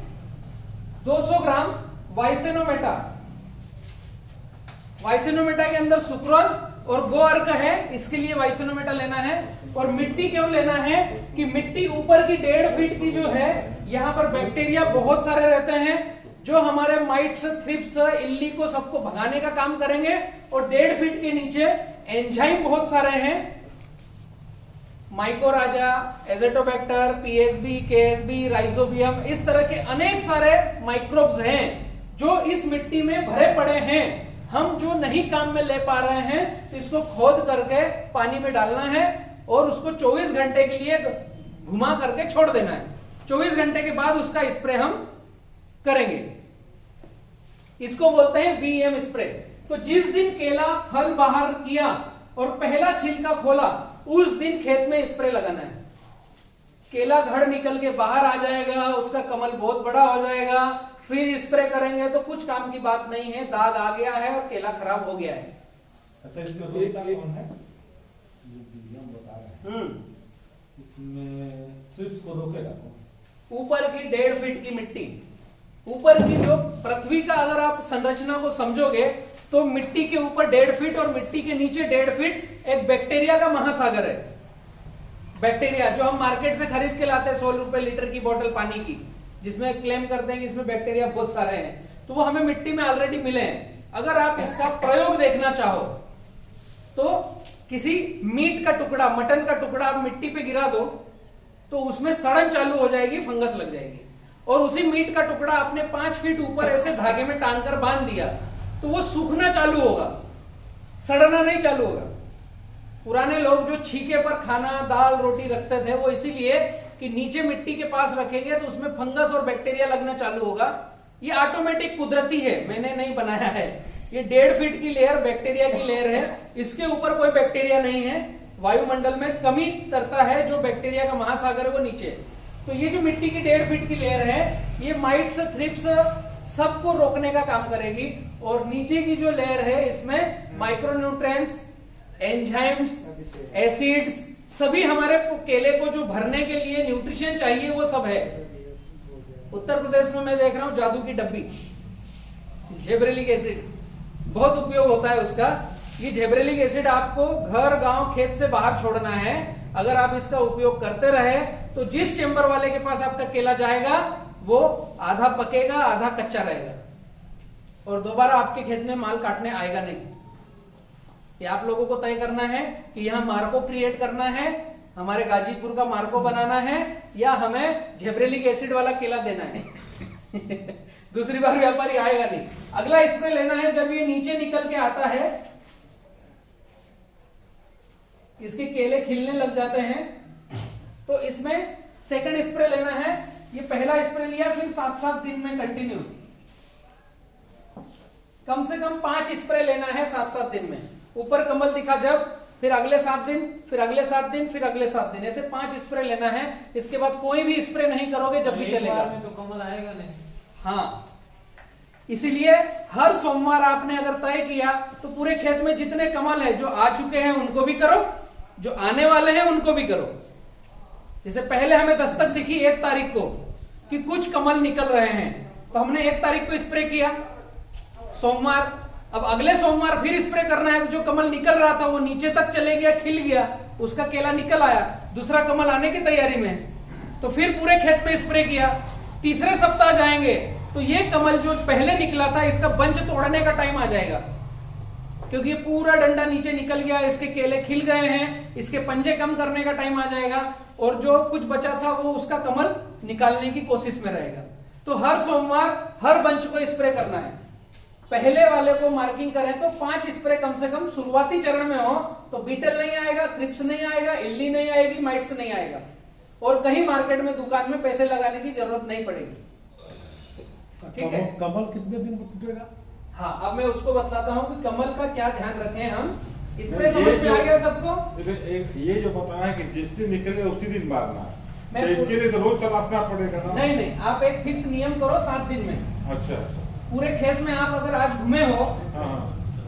200 ग्राम वाइसेनोमेटा के अंदर सुक्रोज और गो अर्क है, इसके लिए वाइसेनोमेटा लेना है। और मिट्टी क्यों लेना है कि मिट्टी ऊपर की 1.5 फीट की जो है, यहां पर बैक्टीरिया बहुत सारे रहते हैं जो हमारे माइट्स, थ्रिप्स, इल्ली को सबको भगाने का काम करेंगे। और 1.5 फीट के नीचे एंजाइम बहुत सारे हैं, माइकोराजा, एजेटोबैक्टर, पीएसबी, केएसबी, राइजोबियम, इस तरह के अनेक सारे माइक्रोब्स हैं जो इस मिट्टी में भरे पड़े हैं। हम जो नहीं काम में ले पा रहे हैं तो इसको खोद करके पानी में डालना है और उसको 24 घंटे के लिए घुमा करके छोड़ देना है। 24 घंटे के बाद उसका स्प्रे हम करेंगे, इसको बोलते हैं वीएम स्प्रे। तो जिस दिन केला फल बाहर किया और पहला छिलका खोला, उस दिन खेत में स्प्रे लगाना है। केला घड़ निकल के बाहर आ जाएगा, उसका कमल बहुत बड़ा हो जाएगा, फिर स्प्रे करेंगे तो कुछ काम की बात नहीं है, दाग आ गया है और केला खराब हो गया है। अच्छा, इसमें रोकता कौन है? ये हम बता रहे हैं, इसमें थ्रिप्स को रोकेगा कौन? ऊपर की 1.5 फीट की मिट्टी, ऊपर की जो पृथ्वी का अगर आप संरचना को समझोगे तो मिट्टी के ऊपर 1.5 फीट और मिट्टी के नीचे 1.5 फीट एक बैक्टीरिया का महासागर है। बैक्टीरिया जो हम मार्केट से खरीद के लाते हैं 100 रुपए लीटर की बोतल पानी की, जिसमें क्लेम करते हैं कि इसमें बैक्टीरिया बहुत सारे हैं, तो वो हमें मिट्टी में ऑलरेडी मिले हैं। अगर आप इसका प्रयोग देखना चाहो तो किसी मीट का टुकड़ा, मटन का टुकड़ा आप मिट्टी पे गिरा दो तो उसमें सड़न चालू हो जाएगी, फंगस लग जाएगी। और उसी मीट का टुकड़ा आपने 5 फीट ऊपर ऐसे धागे में टांग कर बांध दिया तो वो सूखना चालू होगा, सड़ना नहीं चालू होगा। पुराने लोग जो छीके पर खाना, दाल, रोटी रखते थे वो इसीलिए कि नीचे मिट्टी के पास रखेंगे तो उसमें फंगस और बैक्टीरिया लगना चालू होगा। ये ऑटोमेटिक कुदरती है, मैंने नहीं बनाया है। ये 1.5 फीट की लेयर बैक्टीरिया की लेयर है, इसके ऊपर कोई बैक्टीरिया नहीं है। वायुमंडल में कमी करता है जो बैक्टीरिया का महासागर है वो नीचे। तो ये जो मिट्टी की 1.5 फीट की लेयर है ये माइट्स, थ्रिप्स सबको रोकने का काम करेगी। और नीचे की जो लेयर है इसमें माइक्रोन्यूट्रिएंट्स, एंजाइम्स, एसिड्स, सभी हमारे केले को जो भरने के लिए न्यूट्रिशन चाहिए वो सब है। उत्तर प्रदेश में मैं देख रहा हूं जादू की डब्बी, जेब्रेलिक एसिड, बहुत उपयोग होता है उसका। ये जेब्रेलिक एसिड आपको घर, गांव, खेत से बाहर छोड़ना है। अगर आप इसका उपयोग करते रहे तो जिस चेंबर वाले के पास आपका केला जाएगा वो आधा पकेगा, आधा कच्चा रहेगा और दोबारा आपके खेत में माल काटने आएगा नहीं। ये आप लोगों को तय करना है कि यहाँ मार्को क्रिएट करना है, हमारे गाजीपुर का मार्को बनाना है, या हमें जेब्रेलिक एसिड वाला केला देना है। दूसरी बार व्यापारी आएगा नहीं। अगला स्प्रे लेना है जब ये नीचे निकल के आता है, इसके केले खिलने लग जाते हैं, तो इसमें सेकंड स्प्रे लेना है। ये पहला स्प्रे लिया, फिर 7-7 दिन में कंटिन्यू, कम से कम 5 स्प्रे लेना है 7-7 दिन में। ऊपर कमल दिखा जब, फिर अगले 7 दिन, फिर अगले 7 दिन, फिर अगले 7 दिन, ऐसे 5 स्प्रे लेना है। इसके बाद कोई भी स्प्रे नहीं करोगे जब भी चलेगा। में तो कमल आएगा नहीं। हाँ, इसीलिए हर सोमवार आपने अगर तय किया तो पूरे खेत में जितने कमल है जो आ चुके हैं उनको भी करो, जो आने वाले हैं उनको भी करो। जैसे पहले हमें दस्तक दिखी 1 तारीख को कि कुछ कमल निकल रहे हैं, तो हमने 1 तारीख को स्प्रे किया सोमवार। अब अगले सोमवार फिर स्प्रे करना है, तो जो कमल निकल रहा था वो नीचे तक चले गया, खिल गया, उसका केला निकल आया, दूसरा कमल आने की तैयारी में, तो फिर पूरे खेत में स्प्रे किया। तीसरे सप्ताह जाएंगे तो ये कमल जो पहले निकला था इसका बंच तोड़ने का टाइम आ जाएगा, क्योंकि ये पूरा डंडा नीचे निकल गया, इसके केले खिल गए हैं, इसके पंजे कम करने का टाइम आ जाएगा, और जो कुछ बचा था वो उसका कमल निकालने की कोशिश में रहेगा। तो हर सोमवार हर बंच को स्प्रे करना है। पहले वाले को मार्किंग करें तो 5 स्प्रे कम से कम शुरुआती चरण में हो, तो बीटल नहीं आएगा, थ्रिप्स नहीं आएगा, इल्ली नहीं आएगी, माइट्स नहीं आएगा, और कहीं मार्केट में दुकान में पैसे लगाने की जरूरत नहीं पड़ेगी। ठीक है। कमल कितने दिन में टूटेगा? हाँ, अब मैं उसको बतलाता हूँ कि कमल का क्या ध्यान रखें हम। इसमें समझ में आ गया सबको? ये जो बताया कि जिस दिन निकले उसी दिन मारना है, मैं तो इसके लिए तो रोज तलाशना पड़ेगा ना? नहीं नहीं, आप एक फिक्स नियम करो 7 दिन में। अच्छा। पूरे खेत में आप अगर आज घूमे हो हाँ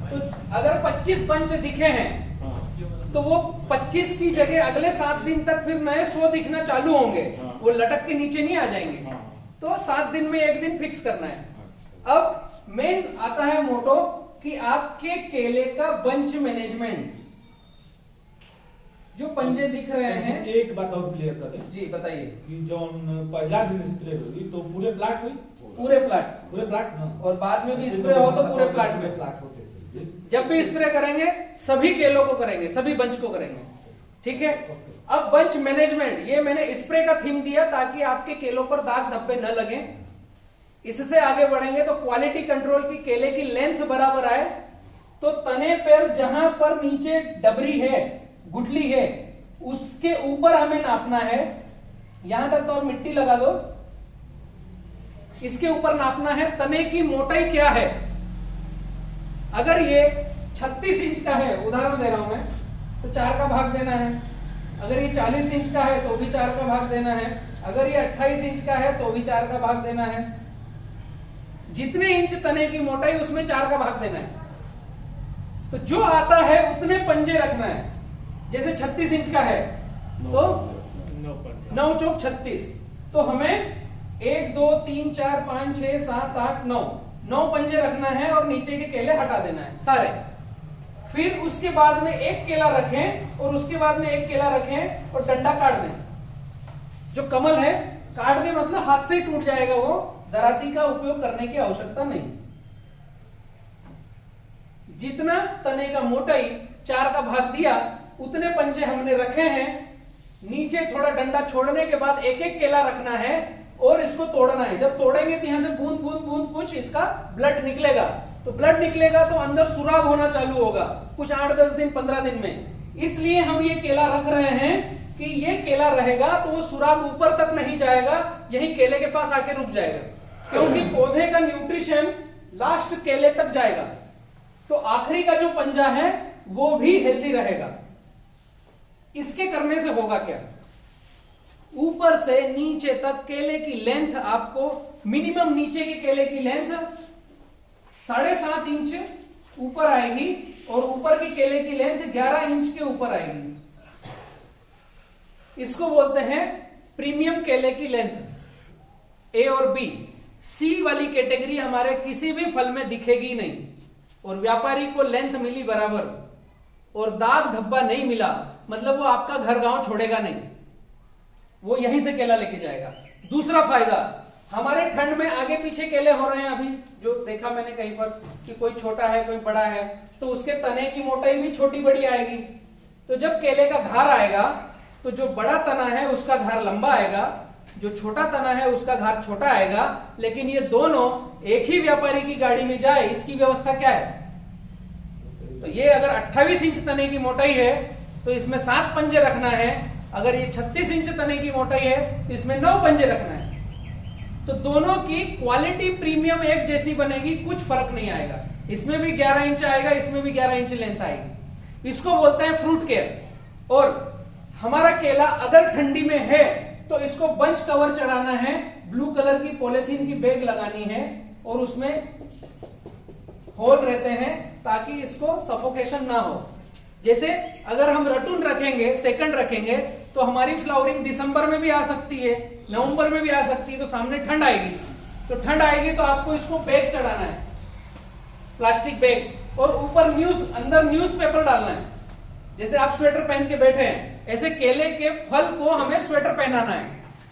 तो अगर 25 पंच दिखे हैं हाँ तो वो 25 की जगह अगले 7 दिन तक फिर नए 100 दिखना चालू होंगे। हाँ। वो लटक के नीचे नहीं आ जाएंगे। हाँ। तो 7 दिन में एक दिन फिक्स करना है। अब मेन आता है मोटो कि आपके केले का बंच मैनेजमेंट। जो पंजे दिख रहे हैं, एक बात और क्लियर कर दें जी बताइए। कि जो पहला दिन स्प्रे होगी तो पूरे प्लाट हुई, पूरे प्लाट, पूरे प्लाट ना, और बाद में भी स्प्रे हो तो पूरे प्लाट में। प्लाट होते थे। जब भी स्प्रे करेंगे सभी केलों को करेंगे, सभी बंच को करेंगे। ठीक है। अब बंच मैनेजमेंट, ये मैंने स्प्रे का थीम दिया ताकि आपके केलों पर दाग धब्बे न लगे। इससे आगे बढ़ेंगे तो क्वालिटी कंट्रोल की केले की लेंथ बराबर आए, तो तने पर जहां पर नीचे डबरी है, गुठली है, उसके ऊपर हमें नापना है। यहां तक तो और मिट्टी लगा दो। इसके ऊपर नापना है तने की मोटाई क्या है। अगर ये 36 इंच का है, उदाहरण दे रहा हूं मैं, तो 4 का भाग देना है। अगर ये 40 इंच का है तो भी 4 का भाग देना है। अगर ये 28 इंच का है तो भी 4 का भाग देना है। जितने इंच तने की मोटाई उसमें 4 का भाग देना है। तो जो आता है उतने पंजे रखना है। जैसे 36 इंच का है तो 9 चौक 36, तो हमें 1 2 3 4 5 6 7 8 9 पंजे रखना है और नीचे के केले हटा देना है सारे। फिर उसके बाद में एक केला रखें और उसके बाद में एक केला रखें और डंडा काट दें। जो कमल है काट दें मतलब हाथ से ही टूट जाएगा, वो दराती का उपयोग करने की आवश्यकता नहीं। जितना तने का मोटाई 4 का भाग दिया उतने पंजे हमने रखे हैं। नीचे थोड़ा डंडा छोड़ने के बाद एक एक केला रखना है और इसको तोड़ना है। जब तोड़ेंगे तो यहां से बूंद बूंद बूंद कुछ इसका ब्लड निकलेगा, तो ब्लड निकलेगा तो अंदर सुराग होना चालू होगा कुछ 8-10 दिन 15 दिन में। इसलिए हम ये केला रख रहे हैं कि ये केला रहेगा तो वो सुराग ऊपर तक नहीं जाएगा, यही केले के पास आके रुक जाएगा, क्योंकि पौधे का न्यूट्रिशन लास्ट केले तक जाएगा। तो आखिरी का जो पंजा है वो भी हेल्दी रहेगा। इसके करने से होगा क्या, ऊपर से नीचे तक केले की लेंथ आपको मिनिमम, नीचे के केले की लेंथ 7.5 इंच ऊपर आएगी और ऊपर के केले की लेंथ 11 इंच के ऊपर आएगी। इसको बोलते हैं प्रीमियम केले की लेंथ। ए और बी, सी वाली कैटेगरी हमारे किसी भी फल में दिखेगी नहीं, और व्यापारी को लेंथ मिली बराबर और दाग धब्बा नहीं मिला, मतलब वो आपका घर गांव छोड़ेगा नहीं, वो यहीं से केला लेके जाएगा। दूसरा फायदा, हमारे ठंड में आगे पीछे केले हो रहे हैं, अभी जो देखा मैंने कहीं पर कि कोई छोटा है कोई बड़ा है, तो उसके तने की मोटाई भी छोटी बड़ी आएगी। तो जब केले का घार आएगा तो जो बड़ा तना है उसका घार लंबा आएगा, जो छोटा तना है उसका घार छोटा आएगा, लेकिन ये दोनों एक ही व्यापारी की गाड़ी में जाए, इसकी व्यवस्था क्या है। तो ये अगर 28 इंच तने की मोटाई है तो इसमें 7 पंजे रखना है, अगर ये 36 इंच तने की मोटाई है तो इसमें 9 पंजे रखना है। तो दोनों की क्वालिटी प्रीमियम एक जैसी बनेगी, कुछ फर्क नहीं आएगा। इसमें भी 11 इंच आएगा, इसमें भी 11 इंच लेंथ आएगी। इसको बोलते हैं फ्रूट केयर। और हमारा केला अगर ठंडी में है तो इसको बंच कवर चढ़ाना है, ब्लू कलर की पॉलिथीन की बैग लगानी है और उसमें होल रहते हैं ताकि इसको सफोकेशन ना हो। जैसे अगर हम रटून रखेंगे, सेकंड रखेंगे, तो हमारी फ्लावरिंग दिसंबर में भी आ सकती है, नवंबर में भी आ सकती है, तो सामने ठंड आएगी। तो ठंड आएगी तो आपको इसको बैग चढ़ाना है, प्लास्टिक बैग, और ऊपर अंदर न्यूज़पेपर डालना है। जैसे आप स्वेटर पहन के बैठे हैं, ऐसे केले के फल को हमें स्वेटर पहनाना है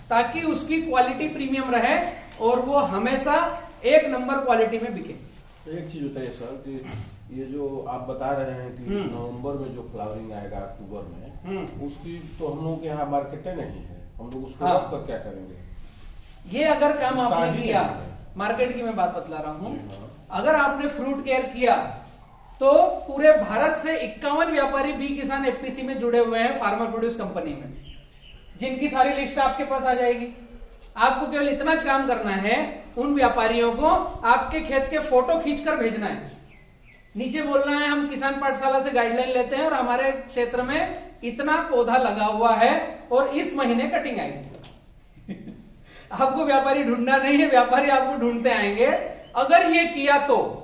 ताकि उसकी क्वालिटी प्रीमियम रहे और वो हमेशा 1 नंबर क्वालिटी में बिके। एक चीज बताइए सर कि ये जो आप बता रहे हैं कि नवंबर में जो फ्लावरिंग आएगा अक्टूबर में, उसकी तो हम लोग के यहाँ मार्केट नहीं है, हम लोग उसको रख कर क्या करेंगे। ये अगर काम आपने किया, मार्केट की मैं बात बतला रहा हूं। अगर आपने फ्रूट केयर किया तो पूरे भारत से 51 व्यापारी बी किसान एफपीसी में जुड़े हुए हैं फार्मर प्रोड्यूस कंपनी में, जिनकी सारी लिस्ट आपके पास आ जाएगी। आपको केवल इतना काम करना है, उन व्यापारियों को आपके खेत के फोटो खींचकर भेजना है, नीचे बोलना है हम किसान पाठशाला से गाइडलाइन लेते हैं और हमारे क्षेत्र में इतना पौधा लगा हुआ है और इस महीने कटिंग आएगी। आपको व्यापारी ढूंढना नहीं है, व्यापारी आपको ढूंढते आएंगे। अगर ये किया तो,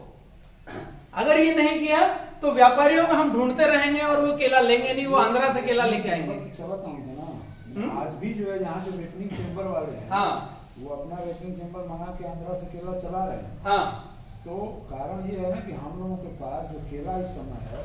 अगर ये नहीं किया तो व्यापारियों को हम ढूंढते रहेंगे और वो केला लेंगे नहीं, वो आंध्रा से केला लेके आएंगे। चला कहाँ से ना, आज भी जो है यहाँ जो वेटनिंग चेम्बर वाले हैं, हाँ, वो अपना वेटनिंग चेम्बर मंगा के आंध्रा से केला चला रहे हैं। हाँ, तो कारण ये है ना कि हम लोगों के पास जो केला इस समय है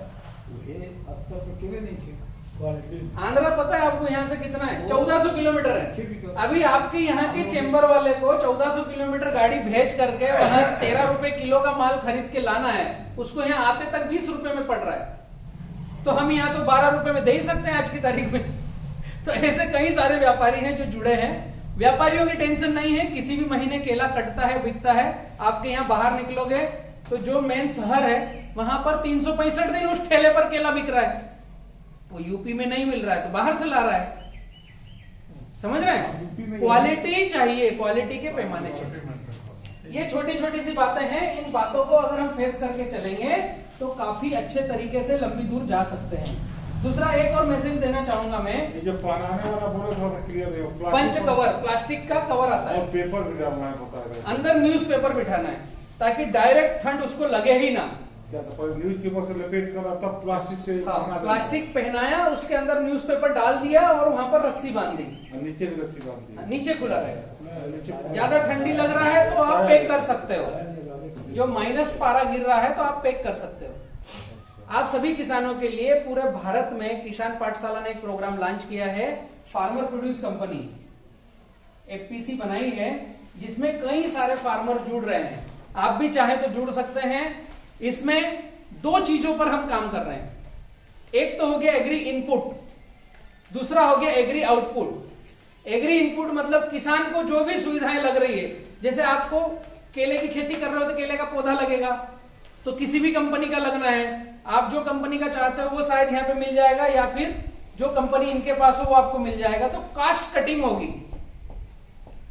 वो ये स्तर पे केले नहीं थे। आंध्रा पता है आपको यहाँ से कितना है? 1400 किलोमीटर है। अभी आपके यहाँ के चेंबर वाले को 1400 किलोमीटर गाड़ी भेज करके वहाँ 13 रुपए किलो का माल खरीद के लाना है, उसको यहाँ आते तक 20 रुपए में पड़ रहा है। तो हम यहाँ तो 12 रुपए में दे ही सकते हैं आज की तारीख में। तो ऐसे कई सारे व्यापारी हैं जो जुड़े हैं। व्यापारियों की टेंशन नहीं है, किसी भी महीने केला कटता है, बिकता है। आपके यहाँ बाहर निकलोगे तो जो मेन शहर है वहां पर 365 दिन उस ठेले पर केला बिक रहा है। वो यूपी में नहीं मिल रहा है तो बाहर से ला रहा है। समझ रहे हैं? क्वालिटी चाहिए, क्वालिटी के पैमाने चाहिए। ये छोटी छोटी सी बातें हैं, इन बातों को अगर हम फेस करके चलेंगे तो काफी अच्छे तरीके से लंबी दूर जा सकते हैं। दूसरा एक और मैसेज देना चाहूंगा मैं, ये जो बनाने वाला बोले थोड़ा क्लियर है। पंच कवर, प्लास्टिक का कवर आता है और पेपर भी डालना है, बता रहे हैं। अंदर न्यूज़पेपर बिठाना है ताकि डायरेक्ट ठंड उसको लगे ही ना। क्या तो न्यूज पेपर से लपेट कर तब प्लास्टिक से हाँ, प्लास्टिक पहनाया, उसके अंदर न्यूज़पेपर डाल दिया और वहां पर रस्सी बांध दी, नीचे भी रस्सी बांध दी, नीचे खुला रहेगा। ज्यादा ठंडी लग रहा है तो आप पैक कर सकते हो, जो माइनस पारा गिर रहा है तो आप पैक कर सकते हो। आप सभी किसानों के लिए पूरे भारत में किसान पाठशाला ने एक प्रोग्राम लॉन्च किया है, फार्मर प्रोड्यूस कंपनी एफपीसी बनाई है, जिसमें कई सारे फार्मर जुड़ रहे हैं। आप भी चाहे तो जुड़ सकते हैं। इसमें दो चीजों पर हम काम कर रहे हैं, एक तो हो गया एग्री इनपुट, दूसरा हो गया एग्री आउटपुट। एग्री इनपुट मतलब किसान को जो भी सुविधाएं लग रही है, जैसे आपको केले की खेती कर रहे हो तो केले का पौधा लगेगा, तो किसी भी कंपनी का लगना है, आप जो कंपनी का चाहते हो वो शायद यहाँ पे मिल जाएगा, या फिर जो कंपनी इनके पास हो वो आपको मिल जाएगा। तो कास्ट कटिंग होगी,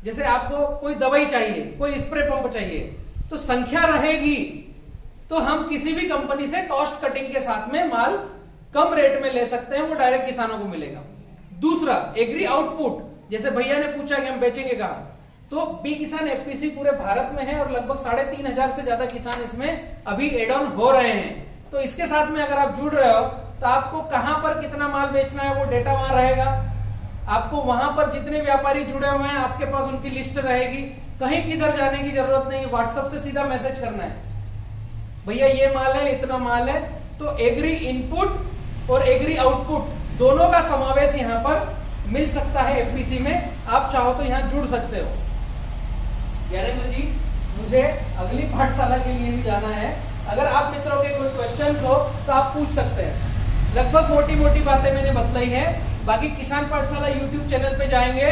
जैसे आपको कोई दवाई चाहिए, कोई स्प्रे पंप चाहिए, तो संख्या रहेगी तो हम किसी भी कंपनी से कॉस्ट कटिंग के साथ में माल कम रेट में ले सकते हैं, वो डायरेक्ट किसानों को मिलेगा। दूसरा एग्री आउटपुट, जैसे भैया ने पूछा कि हम बेचेंगे कहां, तो बी किसान एफपीसी पूरे भारत में है और लगभग 3500 से ज्यादा किसान इसमें अभी एड ऑन हो रहे हैं। तो इसके साथ में अगर आप जुड़ रहे हो तो आपको कहां पर कितना माल बेचना है वो डेटा वहां रहेगा। आपको वहां पर जितने व्यापारी जुड़े हुए हैं आपके पास उनकी लिस्ट रहेगी, कहीं किधर जाने की जरूरत नहीं है, व्हाट्सएप से सीधा मैसेज करना है, भैया ये माल है, इतना माल है। तो एग्री इनपुट और एग्री आउटपुट दोनों का समावेश यहां पर मिल सकता है एफपीसी में। आप चाहो तो यहां जुड़ सकते हो। ज्ञानेंद्र जी, मुझे अगली पाठशाला के लिए भी जाना है, अगर आप मित्रों के कोई क्वेश्चंस हो तो आप पूछ सकते हैं। लगभग मोटी मोटी बातें मैंने बतलाई है, बाकी किसान पाठशाला यूट्यूब चैनल पे जाएंगे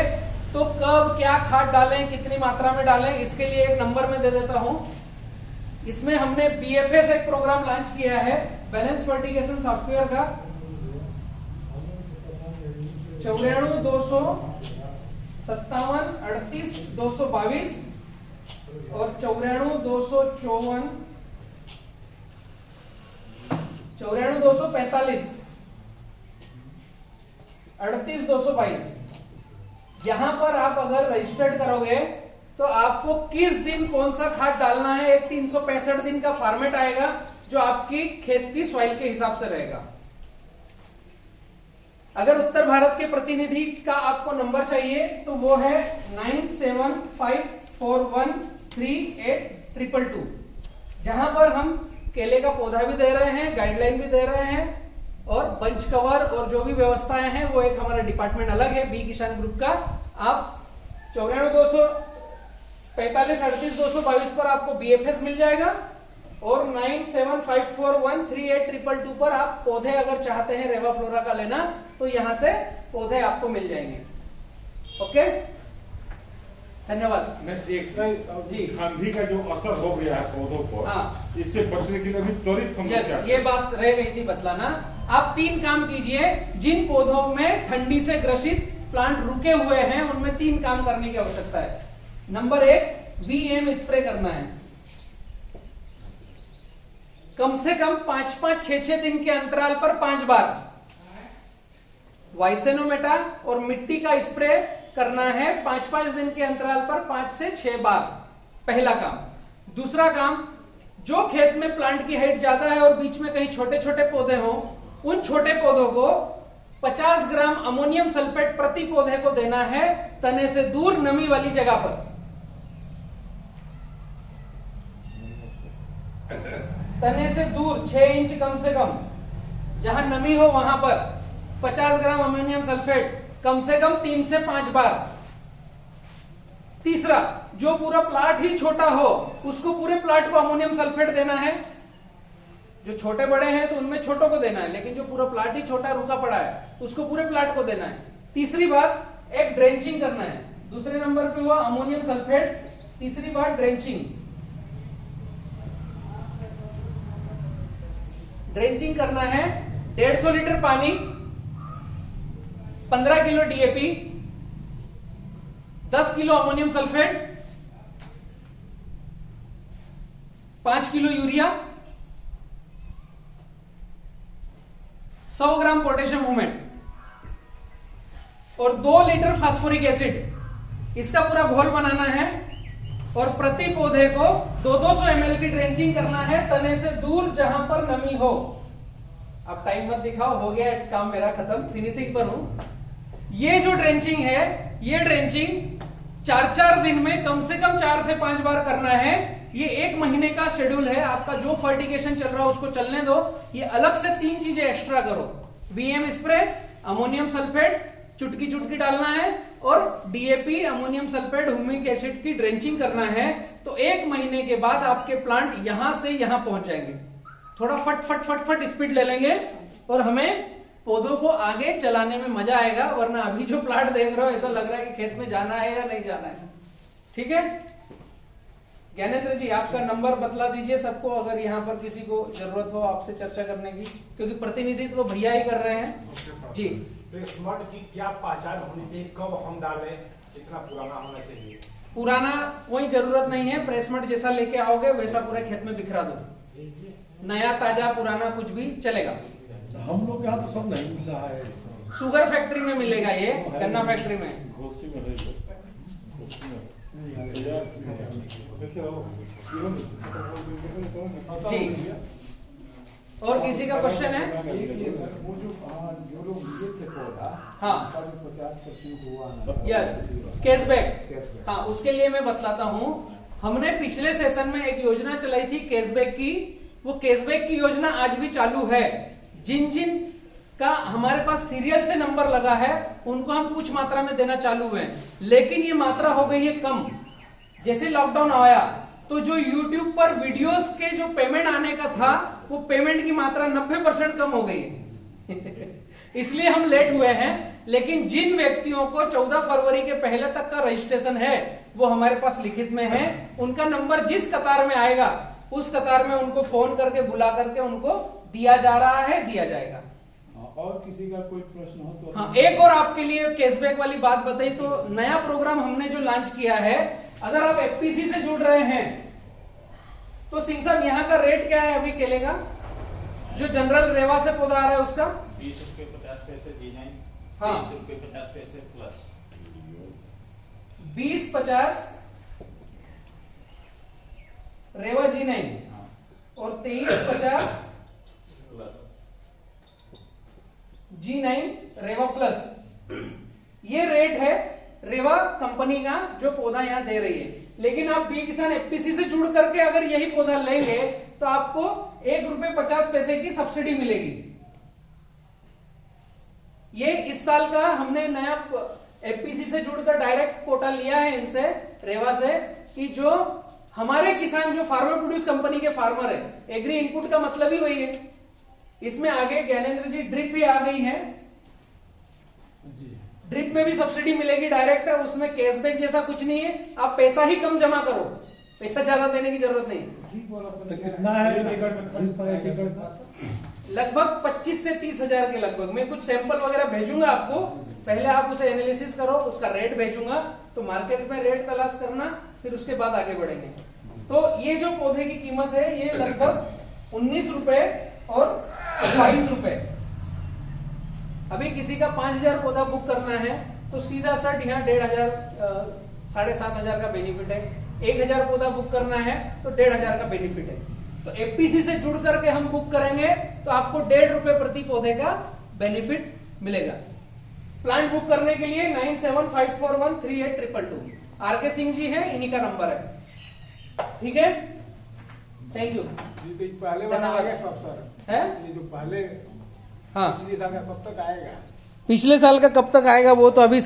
तो कब क्या खाद डालें, कितनी मात्रा में डालें, इसके लिए एक नंबर में दे देता हूं। इसमें हमने बीएफएस एक प्रोग्राम लॉन्च किया है, बैलेंस फर्टिगेशन सॉफ्टवेयर का, 94 257 38 222 और 94 254 94 245 38 222। यहां पर आप अगर रजिस्टर्ड करोगे तो आपको किस दिन कौन सा खाद डालना है, एक 365 दिन का फॉर्मेट आएगा जो आपकी खेत की सॉइल के हिसाब से रहेगा। अगर उत्तर भारत के प्रतिनिधि का आपको नंबर चाहिए तो वो है 9754138222, जहां पर हम केले का पौधा भी दे रहे हैं, गाइडलाइन भी दे रहे हैं, और बंच कवर और जो भी व्यवस्थाएं हैं वो एक हमारा डिपार्टमेंट अलग है बी किसान ग्रुप का। आप 94 245 38 222 पर आपको बीएफएस मिल जाएगा और 9754138222 पर आप पौधे अगर चाहते हैं रेवा फ्लोरा का लेना तो यहां से पौधे आपको मिल जाएंगे। ओके, धन्यवाद। मैं एक जी आंधी का जो असर हो गया है पौधों पर, हाँ, इससे बचने के लिए भी त्वरित हम यस, क्या ये बात रह गई थी बतलाना। आप 3 काम कीजिए। जिन पौधों में ठंडी से ग्रसित प्लांट रुके हुए हैं उनमें 3 काम करने की आवश्यकता है। नंबर 1, वीएम स्प्रे करना है। कम से कम 5-5, 6-6 दिन के अंतराल पर 5 बार वाइसेनोमेटा और मिट्टी का स्प्रे करना है 5-5 दिन के अंतराल पर 5 से 6 बार। पहला काम। दूसरा काम, जो खेत में प्लांट की हाइट ज्यादा है और बीच में कहीं छोटे छोटे पौधे हों, उन छोटे पौधों को 50 ग्राम अमोनियम सल्फेट प्रति पौधे को देना है, तने से दूर नमी वाली जगह पर। तने से दूर 6 इंच कम से कम, जहां नमी हो वहां पर 50 ग्राम अमोनियम सल्फेट कम से कम 3 से 5 बार। तीसरा, जो पूरा प्लाट ही छोटा हो उसको पूरे प्लाट को अमोनियम सल्फेट देना है। जो छोटे बड़े हैं तो उनमें छोटों को देना है, लेकिन जो पूरा प्लाट ही छोटा रुका पड़ा है उसको पूरे प्लाट को देना है। तीसरी बात, एक ड्रेंचिंग करना है। दूसरे नंबर पे हुआ अमोनियम सल्फेट, तीसरी बात ड्रेंचिंग। ड्रेंचिंग करना है 150 लीटर पानी, 15 kilo DAP, 10 kilo ammonium sulphate, 5 kilo urea, 100 gram potassium humate और 2 लीटर फास्फोरिक एसिड। इसका पूरा घोल बनाना है और प्रति पौधे को 200 ml की ड्रेंचिंग करना है, तने से दूर जहां पर नमी हो। अब टाइम मत दिखाओ, हो गया काम मेरा खत्म, फिनिशिंग पर हूं। ये जो ड्रेंचिंग है, ये ड्रेंचिंग 4-4 दिन में कम से कम 4 से 5 बार करना है। ये 1 महीने का शेड्यूल है आपका। जो फर्टिगेशन चल रहा है उसको चलने दो, ये अलग से 3 चीजें एक्स्ट्रा करो। वीएम स्प्रे, अमोनियम सल्फेट चुटकी चुटकी डालना है और DAP ammonium sulphate humic acid की ड्रेंचिंग करना है। तो 1 महीने के बाद आपके प्लांट यहां से यहां पहुंच जाएंगे। थोड़ा फट फट फट फट स्पीड ले लेंगे और हमें पौधों को आगे चलाने में मजा आएगा। वरना अभी जो प्लांट देख रहे हो ऐसा लग रहा है कि खेत में जाना है या नहीं जाना है। ठीक है ज्ञानेंद्र जी, आपका नंबर बतला दीजिए सबको, अगर यहाँ पर किसी को जरूरत हो आपसे चर्चा करने की, क्योंकि प्रतिनिधित्व भैया ही कर रहे हैं जी। प्लेसमेंट की क्या पहचान होनी चाहिए, कब हम डालें, कितना पुराना होना चाहिए? पुराना कोई जरूरत नहीं है, प्लेसमेंट जैसा लेके आओगे वैसा पूरे खेत में बिखरा दो। नया ताजा पुराना कुछ भी चलेगा। हम लोग यहाँ तो सब नहीं मिल रहा है। शुगर फैक्ट्री में मिलेगा, ये गन्ना फैक्ट्री में। घोसी में रह लो, घोसी में जी। और किसी का क्वेश्चन है? ये सर वो जो लोग लिए थे पौधा, हाँ, 50% हुआ ना, यस, कैशबैक। हाँ, उसके लिए मैं बतलाता हूँ। हमने पिछले सेशन में एक योजना चलाई थी कैशबैक की। वो कैशबैक की योजना आज भी चालू है। जिन जिन का हमारे पास सीरियल से नंबर लगा है उनको हम कुछ मात्रा में देना चालू हुए, लेकिन ये मात्रा हो गई है कम। जैसे लॉकडाउन आया तो जो YouTube पर वीडियोस के जो पेमेंट आने का था वो पेमेंट की मात्रा 90% कम हो गई है। इसलिए हम लेट हुए हैं। लेकिन जिन व्यक्तियों को 14 फरवरी के पहले तक का रजिस्ट्रेशन है वो हमारे पास लिखित में है। उनका नंबर जिस कतार में आएगा उस कतार में उनको फोन करके बुला करके उनको दिया जा रहा है, दिया जाएगा। और किसी का कोई प्रश्न हो तो? हाँ, एक और आपके लिए कैशबैक वाली बात बताई तो नया प्रोग्राम हमने जो लॉन्च किया है, अगर आप एफपीसी से जुड़ रहे हैं तो सिंह साहब यहाँ का रेट क्या है अभी केले का? जो जनरल रेवा से पौधा आ रहा है उसका 20 रुपए 50 पैसे G9, हाँ, 20 रुपए 50 पैसे प्लस 20-50 रेवा G9 और 23-50 प्लस G9 रेवा प्लस। ये रेट है रेवा कंपनी का जो पौधा यहाँ दे रही है। लेकिन आप बी किसान एफपीसी से जुड़ करके अगर यही पौधा लेंगे तो आपको 1 रुपए 50 पैसे की सब्सिडी मिलेगी। ये इस साल का हमने नया एफपीसी से जुड़कर डायरेक्ट कोटा लिया है इनसे, रेवा से, कि जो हमारे किसान जो फार्मर प्रोड्यूस कंपनी के फार्मर है, एग्री इनपुट का मतलब ही वही है। इसमें आगे ज्ञानेंद्र जी ड्रिप भी आ गई है। ड्रिप में भी सब्सिडी मिलेगी डायरेक्ट है, उसमें कैशबैक जैसा कुछ नहीं है, आप पैसा ही कम जमा करो, पैसा ज्यादा देने की जरूरत नहीं। तो कितना है एक एकड़ में खर्च पर एक एकड़ का? लगभग 25 से 30 हजार के लगभग। मैं कुछ सैंपल वगैरह भेजूंगा आपको, पहले आप उसे एनालिसिस करो, उसका रेट भेजूंगा, तो मार्केट में रेट तलाश करना, फिर उसके बाद आगे बढ़ेंगे। तो ये जो पौधे की कीमत है ये लगभग 19 रुपए और 22 रुपए। अभी किसी का 5000 पौधा बुक करना है तो सीधा सट यहाँ 1500 7,500 का बेनिफिट है। 1000 पौधा बुक करना है तो 1500 का बेनिफिट है। तो एफपीसी से जुड़ करके हम बुक करेंगे तो आपको 1.5 रुपए प्रति पौधे का बेनिफिट मिलेगा। प्लांट बुक करने के लिए 9754138222 आरके सिंह जी है, इन्हीं का नंबर है। ठीक है, थैंक यू। पहले वाला आ गया कब सर? है ये जो पहले हाँ पिछले साल का कब तक आएगा? पिछले साल का कब तक आएगा वो तो अभी